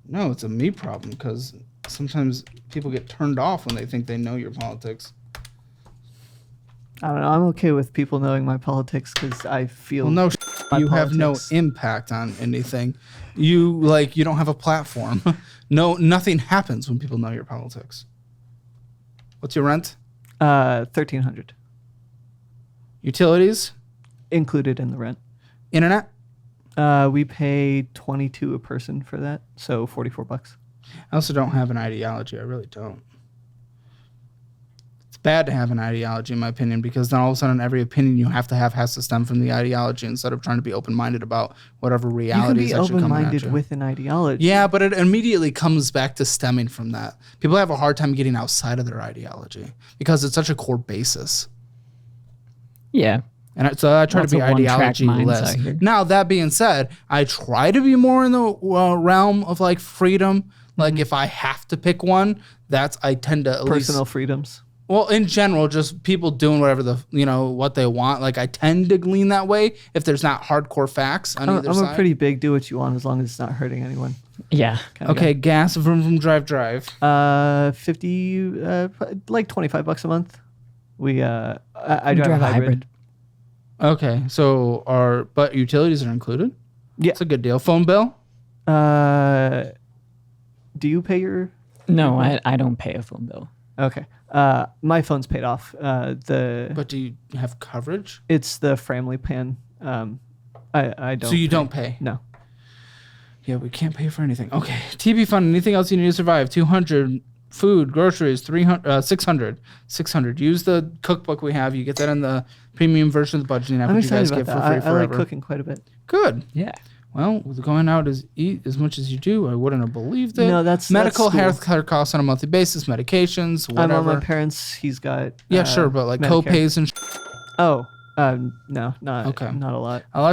No, it's a me problem because sometimes people get turned off when they think they know your politics. I don't know. I'm okay with people knowing my politics because I feel. Well, no, my you have no politics. impact on anything. You don't have a platform. Nothing happens when people know your politics. What's your rent? 1,300 Utilities? included in the rent. Internet? We pay 22 a person for that, so $44. I also don't have an ideology. I really don't. It's bad to have an ideology, in my opinion, because then all of a sudden every opinion you have to have has to stem from the ideology instead of trying to be open-minded about whatever You can reality be is actually coming at open-minded you. with an ideology. Yeah, but it immediately comes back to stemming from that. People have a hard time getting outside of their ideology because it's such a core basis. Yeah. And so I try Lots to be of one-track ideology-less. minds out here. Now, that being said, I try to be more in the realm of like freedom. Like if I have to pick one, I tend to at Personal least... freedoms. Well, in general, just people doing whatever what they want. Like I tend to lean that way if there's not hardcore facts on either I'm side. a pretty big do what you want as long as it's not hurting anyone. Yeah. Kinda Okay, gas, vroom, drive. guy. 50, like $25 a month. I drive a hybrid. Okay, so but utilities are included? Yeah. It's a good deal. Phone bill? Do you pay your? No, I don't pay a phone bill. Okay. My phone's paid off. But do you have coverage? It's the family plan. I don't. So you don't pay? No. Yeah, we can't pay for anything. Okay. TB fund, anything else you need to survive? 200 food, groceries, 600. Use the cookbook we have. You get that in the premium version of the budgeting app, I'm which you guys excited get about for that. free I like forever. cooking quite a bit. Good. Yeah. Well, with going out as eat as much as you do, I wouldn't have believed it. No, that's medical school. health care costs on a monthly basis, medications, I'm on whatever. my parents. He's got. Yeah, sure, but like Medicare. co-pays and. Oh, no, not Okay. not a lot. I'll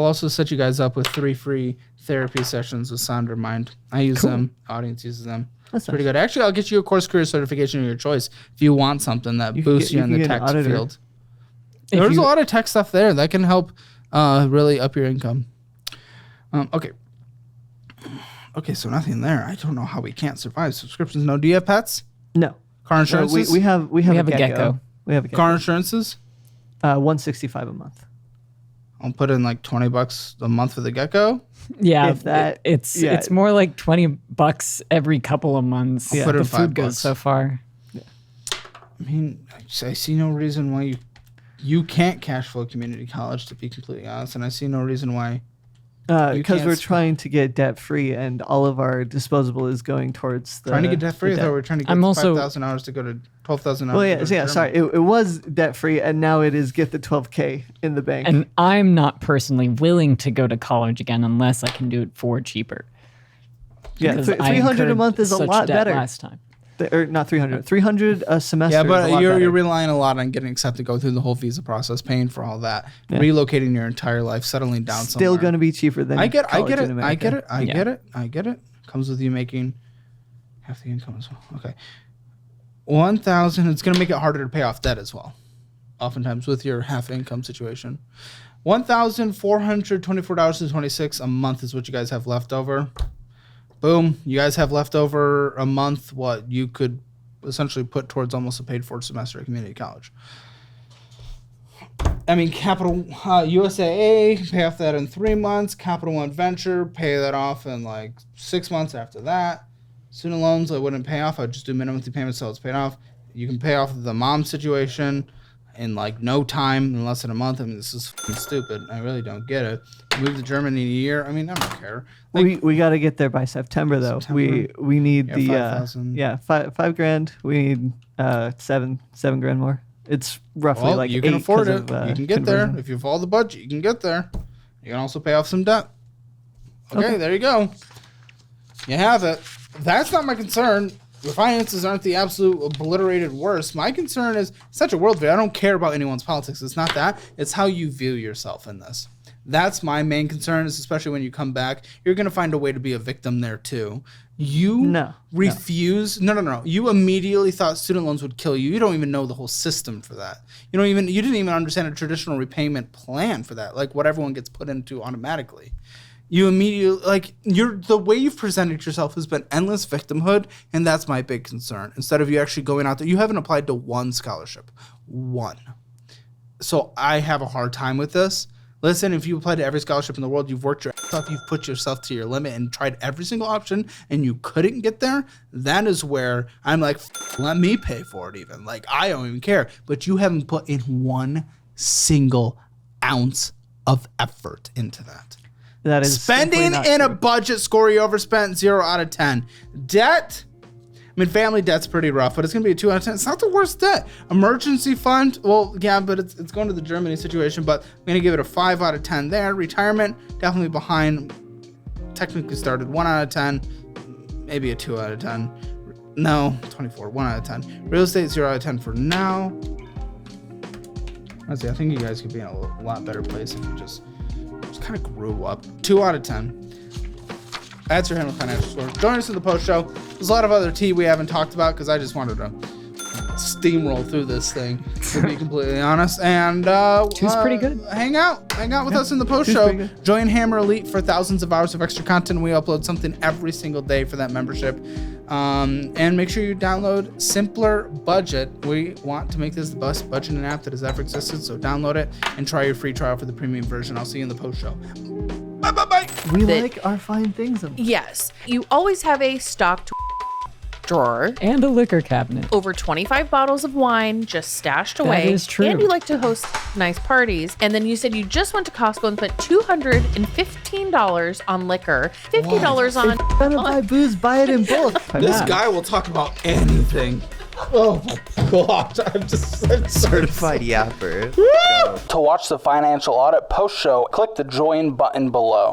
also set you guys up with 3 free therapy sessions with SounderMind. I use them. Audience uses them. That's Pretty good. Actually, I'll get you a course career certification of your choice if you want something that boosts you in the can get tech an auditor. field. There's a lot of tech stuff there that can help really up your income. Okay. Okay, so nothing there. I don't know how we can't survive subscriptions. No, do you have pets? No. Car No, insurances? we have We have a a gecko. gecko. We have a gecko. Car insurances? $165 a month. I'll put in like $20 a month for the gecko. Yeah, If that- it's yeah. it's more like $20 every couple of months. I'll put in The food $5. goes so far. I mean, I see no reason why you can't cash flow community college, to be completely honest, and I see no reason why. Because can't we're sp- trying to get debt free, and all of our disposable is going towards the. Trying to get debt free. I the thought we were trying to get I'm also- 5,000 hours to go to 12,000 hours. Well, to yeah, go to yeah. Germany. Sorry, it was debt free, and now it is get the 12K in the bank. And I'm not personally willing to go to college again unless I can do it for cheaper. yeah, Because I 300 a incurred month is a such lot debt better. last time. Or not 300. 300 a semester. Yeah, is a but lot you're better. relying a lot on getting accepted, go through the whole visa process, paying for all that, relocating your entire life, settling down still somewhere. going to be cheaper than I get college it. in I America. get it. I Yeah. get it. I get it. Comes with you making half the income as well. Okay. 1,000. It's going to make it harder to pay off debt as well. Oftentimes with your half income situation. $1,424.26 a month is what you guys have left over. Boom. You guys have left over a month what you could essentially put towards almost a paid for semester at community college. I mean, Capital USAA, pay off that in 3 months. Capital One Venture, pay that off in like 6 months after that. Student loans, I wouldn't pay off. I'd just do minimum monthly payments till it's paid off. You can pay off the mom situation in like no time, in less than a month. I mean, this is fucking stupid. I really don't get it. Move to Germany in a year. I mean, I don't care. Like, we got to get there by September though. We need Yeah, the 5,000. five grand. We need seven grand more. It's roughly well, like you can 8 afford 'cause it. of, You can get there. conversion. If you follow the budget, you can get there. You can also pay off some debt. Okay, there you go. You have it. That's not my concern. Your finances aren't the absolute obliterated worst. My concern is such a worldview. I don't care about anyone's politics. It's not that. It's how you view yourself in this. That's my main concern, is especially when you come back, you're going to find a way to be a victim there too. You refuse. No. You immediately thought student loans would kill you. You don't even know the whole system for that. You didn't even understand a traditional repayment plan for that, like what everyone gets put into automatically. You immediately, the way you've presented yourself has been endless victimhood, and that's my big concern. Instead of you actually going out there, you haven't applied to one scholarship. One. So I have a hard time with this. Listen, if you apply to every scholarship in the world, you've worked your ass off, you've put yourself to your limit and tried every single option, and you couldn't get there, that is where I'm like, let me pay for it even. Like, I don't even care. But you haven't put in one single ounce of effort into that. That is Spending simply not in a true. budget score you overspent 0 out of 10. Debt, I mean, family debt's pretty rough, but it's going to be a 2 out of 10. It's not the worst debt. Emergency fund, well, yeah, but it's going to the Germany situation, but I'm going to give it a 5 out of 10 there. Retirement, definitely behind. Technically started 1 out of 10, maybe a 2 out of 10. No, 24, 1 out of 10. Real estate, 0 out of 10 for now. Honestly, I think you guys could be in a lot better place if you just kind of grew up. 2 out of 10. That's your Handle Financial Score. Join us in the post show. There's a lot of other tea we haven't talked about because I just wanted to steamroll through this thing, to be completely honest. And Two's pretty good. Hang out with us in the post Two's show. pretty good. Join Hammer Elite for thousands of hours of extra content. We upload something every single day for that membership. And make sure you download Simpler Budget. We want to make this the best budgeting app that has ever existed. So download it and try your free trial for the premium version. I'll see you in the post show. Bye. We that- like our fine things. Yes, you always have a stocked drawer, And a liquor cabinet. over 25 bottles of wine just stashed away. is true. And you like to host nice parties. And then you said you just went to Costco and spent $215 on liquor, $50 on Gonna buy booze, buy it in bulk. This guy will talk about anything. Oh my gosh, I'm Certified yapper. To watch the financial audit post show, click the join button below.